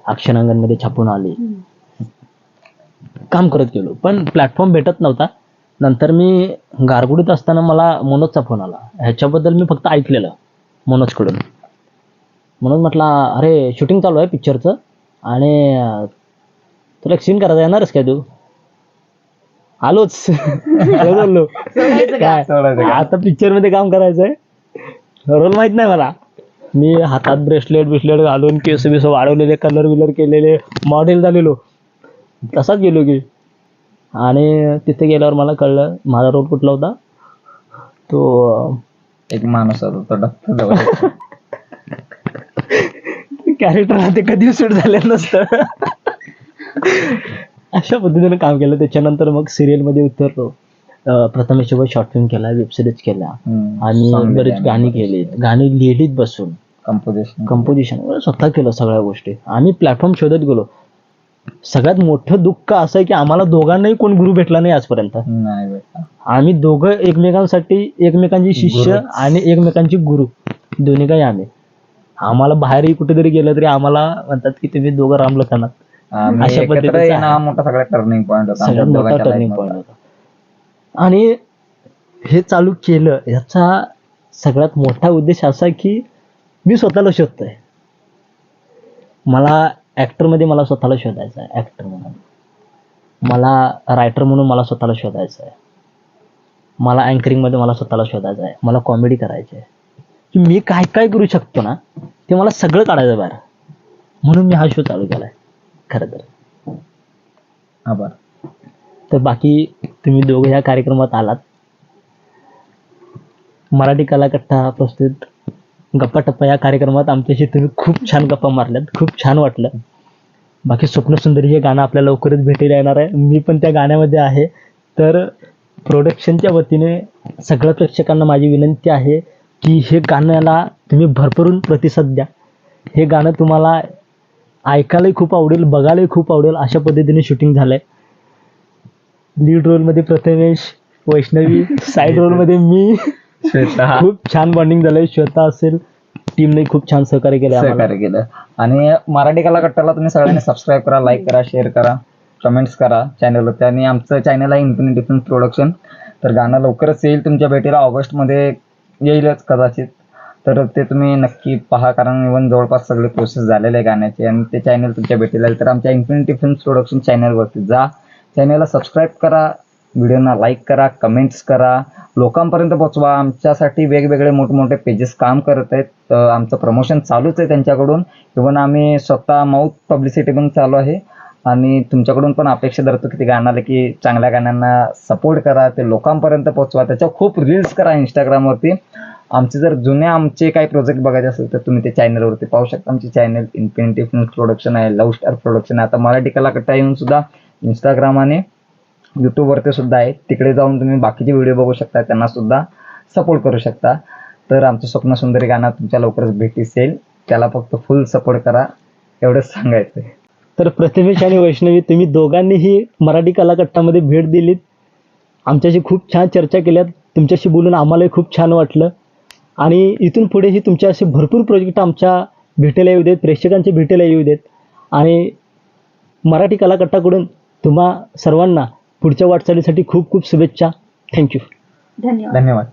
[SPEAKER 1] अक्षरांगणमध्ये छापून आली, काम करत गेलो. पण प्लॅटफॉर्म भेटत नव्हता. नंतर मी गारगुडीत असताना मला मनोजचा फोन आला. ह्याच्याबद्दल मी फक्त ऐकलेलं मनोजकडून. मनोज म्हटला, अरे शूटिंग चालू आहे पिक्चरचं आणि तुला एक सीन करायचा, येणारच काय तू? आलोच. आलो बोललो,
[SPEAKER 3] सोडायचं का?
[SPEAKER 1] काय आता पिक्चर मध्ये काम करायचंय, रोल माहित नाही मला. मी हातात ब्रेसलेट घालून, केस बिस वाढवलेले, कलर विलर केलेले, मॉडेल झालेलो, तसाच गेलो की. आणि तिथे गेल्यावर मला कळलं माझा रोल कुठला होता. तो
[SPEAKER 2] एक माणूस होता तो डॉक्टर.
[SPEAKER 1] कॅरेक्टर ते कधी सूट झालेलं नसतं. अशा पद्धतीने काम केलं. त्याच्यानंतर मग सिरियल मध्ये उतरलो. प्रथमेशसोबत शॉर्ट फिल्म केला, वेब सिरीज केल्या आणि बरीच गाणी केलीत, गाणी लिहिलीत बसून, कंपोजिशन स्वतः केलं सगळ्या गोष्टी. आम्ही प्लॅटफॉर्म शोधत गेलो. सगळ्यात मोठं दुःख असं आहे की आम्हाला दोघांनाही कोण गुरु भेटला नाही आजपर्यंत.
[SPEAKER 2] नाही भेटला.
[SPEAKER 1] आम्ही दोघं एकमेकांसाठी एकमेकांची शिष्य आणि एकमेकांची गुरु, दोन्ही काही आम्ही. आम्हाला बाहेरही कुठेतरी गेलं तरी आम्हाला म्हणतात की तुम्ही दोघं रामलखनात. अशा पद्धतीचा
[SPEAKER 2] हा मोठा सगळ्यात टर्निंग पॉईंट होता,
[SPEAKER 1] सगळ्यात मोठा टर्निंग पॉईंट होता. आणि हे चालू केलं याचा सगळ्यात मोठा उद्देश असा की मी स्वतःला शोधतोय. मला ऍक्टरमध्ये मला स्वतःला शोधायचं आहे, ऍक्टर म्हणून. मला रायटर म्हणून मला स्वतःला शोधायचं आहे. मला अँकरिंगमध्ये मला स्वतःला शोधायचं आहे. मला कॉमेडी करायची आहे. की मी काय काय करू शकतो ना, ते मला सगळं काढायचं बाहेर. म्हणून मी हा शो चालू केलाय खरं तर.
[SPEAKER 2] आभार.
[SPEAKER 1] तर बाकी तुम्ही दोघं ह्या कार्यक्रमात आलात. मराठी कलाकट्टा प्रस्तुत गप्पा टप्पा या कार्यक्रमात आमच्याशी तुम्ही खूप छान गप्पा मारल्यात, खूप छान वाटलं. बाकी स्वप्नसुंदरी हे गाणं आपल्याला लवकरच भेटायला येणार आहे. मी पण त्या गाण्यामध्ये आहे. तर प्रोडक्शनच्या वतीने सगळ्या प्रेक्षकांना माझी विनंती आहे की हे गाण्याला तुम्ही भरभरून प्रतिसाद द्या. हे गाणं तुम्हाला ऐकायलाही खूप आवडेल, बघायलाही खूप आवडेल. अशा पद्धतीने शूटिंग झालंय. लीड रोलमध्ये प्रथमेश, वैष्णवी, साईड रोलमध्ये मी.
[SPEAKER 2] श्वेता.
[SPEAKER 1] खूप छान बॉन्डिंग झालंय. श्वेता असेल, टीमने खूप छान सहकार्य केलं आम्हाला.
[SPEAKER 2] सहकार्य केलं. आणि मराठी कलाकट्टाला तुम्ही सगळ्यांनी सबस्क्राईब करा, लाईक करा, शेअर करा, कमेंट्स करा चॅनलवरती. आणि आमचं चॅनल आहे इन्फिनिटी फिल्म प्रोडक्शन. तर गाणं लवकरच येईल तुमच्या भेटीला, ऑगस्टमध्ये येईलच कदाचित. तर ते तुम्ही नक्की पहा, कारण इव्हन जवळपास सगळे प्रोसेस झालेले आहे गाण्याचे आणि ते चॅनल तुमच्या भेटीला येईल. तर आमच्या इन्फिनिटी फिल्म प्रोडक्शन चॅनलवरती जा, चॅनलला सबस्क्राईब करा, व्हिडिओना लाईक करा, कमेंट्स करा, लोकांपर्यंत पोहोचवा. आमच्यासाठी वेगवेगळे मोठमोठे पेजेस काम करत आहेत, आमचं प्रमोशन चालूच आहे त्यांच्याकडून. इव्हन आम्ही स्वतः माउथ पब्लिसिटी पण चालू आहे. आणि तुमच्याकडून पण अपेक्षा धरतो की ते गाणं आलं की चांगल्या गाण्यांना सपोर्ट करा, ते लोकांपर्यंत पोहोचवा, त्याच्यावर खूप रील्स करा इंस्टाग्रामवरती. आमचे जर आमचे काही प्रोजेक्ट बघायचे असेल तर तुम्ही ते चॅनलवरती पाहू शकता. आमचे चॅनल इन्फिनिटी फिल्म प्रोडक्शन आहे, लव्ह स्टार प्रोडक्शन आहे. आता मराठी कलाकट्टा येऊन सुद्धा इंस्टाग्राम आणि यूट्यूबवरती सुद्धा आहे, तिकडे जाऊन तुम्ही बाकीचे व्हिडिओ बघू शकता, त्यांना सुद्धा सपोर्ट करू शकता. तर आमचं स्वप्न सुंदरी गाणं तुमच्या लवकरच भेटीस येईल, त्याला फक्त फुल सपोर्ट करा, एवढंच सांगायचं आहे.
[SPEAKER 1] तर प्रथमेश आणि वैष्णवी, तुम्ही दोघांनीही मराठी कलाकट्टामध्ये भेट दिलीत, आमच्याशी खूप छान चर्चा केल्यात. तुमच्याशी बोलून आम्हालाही खूप छान वाटलं. आणि इथून पुढेही तुमच्या असे भरपूर प्रोजेक्ट आमच्या भेटीला येऊ देत, प्रेक्षकांच्या भेटीला येऊ देत. आणि मराठी कलाकट्टाकडून तुम्हा सर्वांना पुढच्या वाटचालीसाठी खूप खूप शुभेच्छा. थँक्यू.
[SPEAKER 3] धन्यवाद.
[SPEAKER 2] धन्यवाद.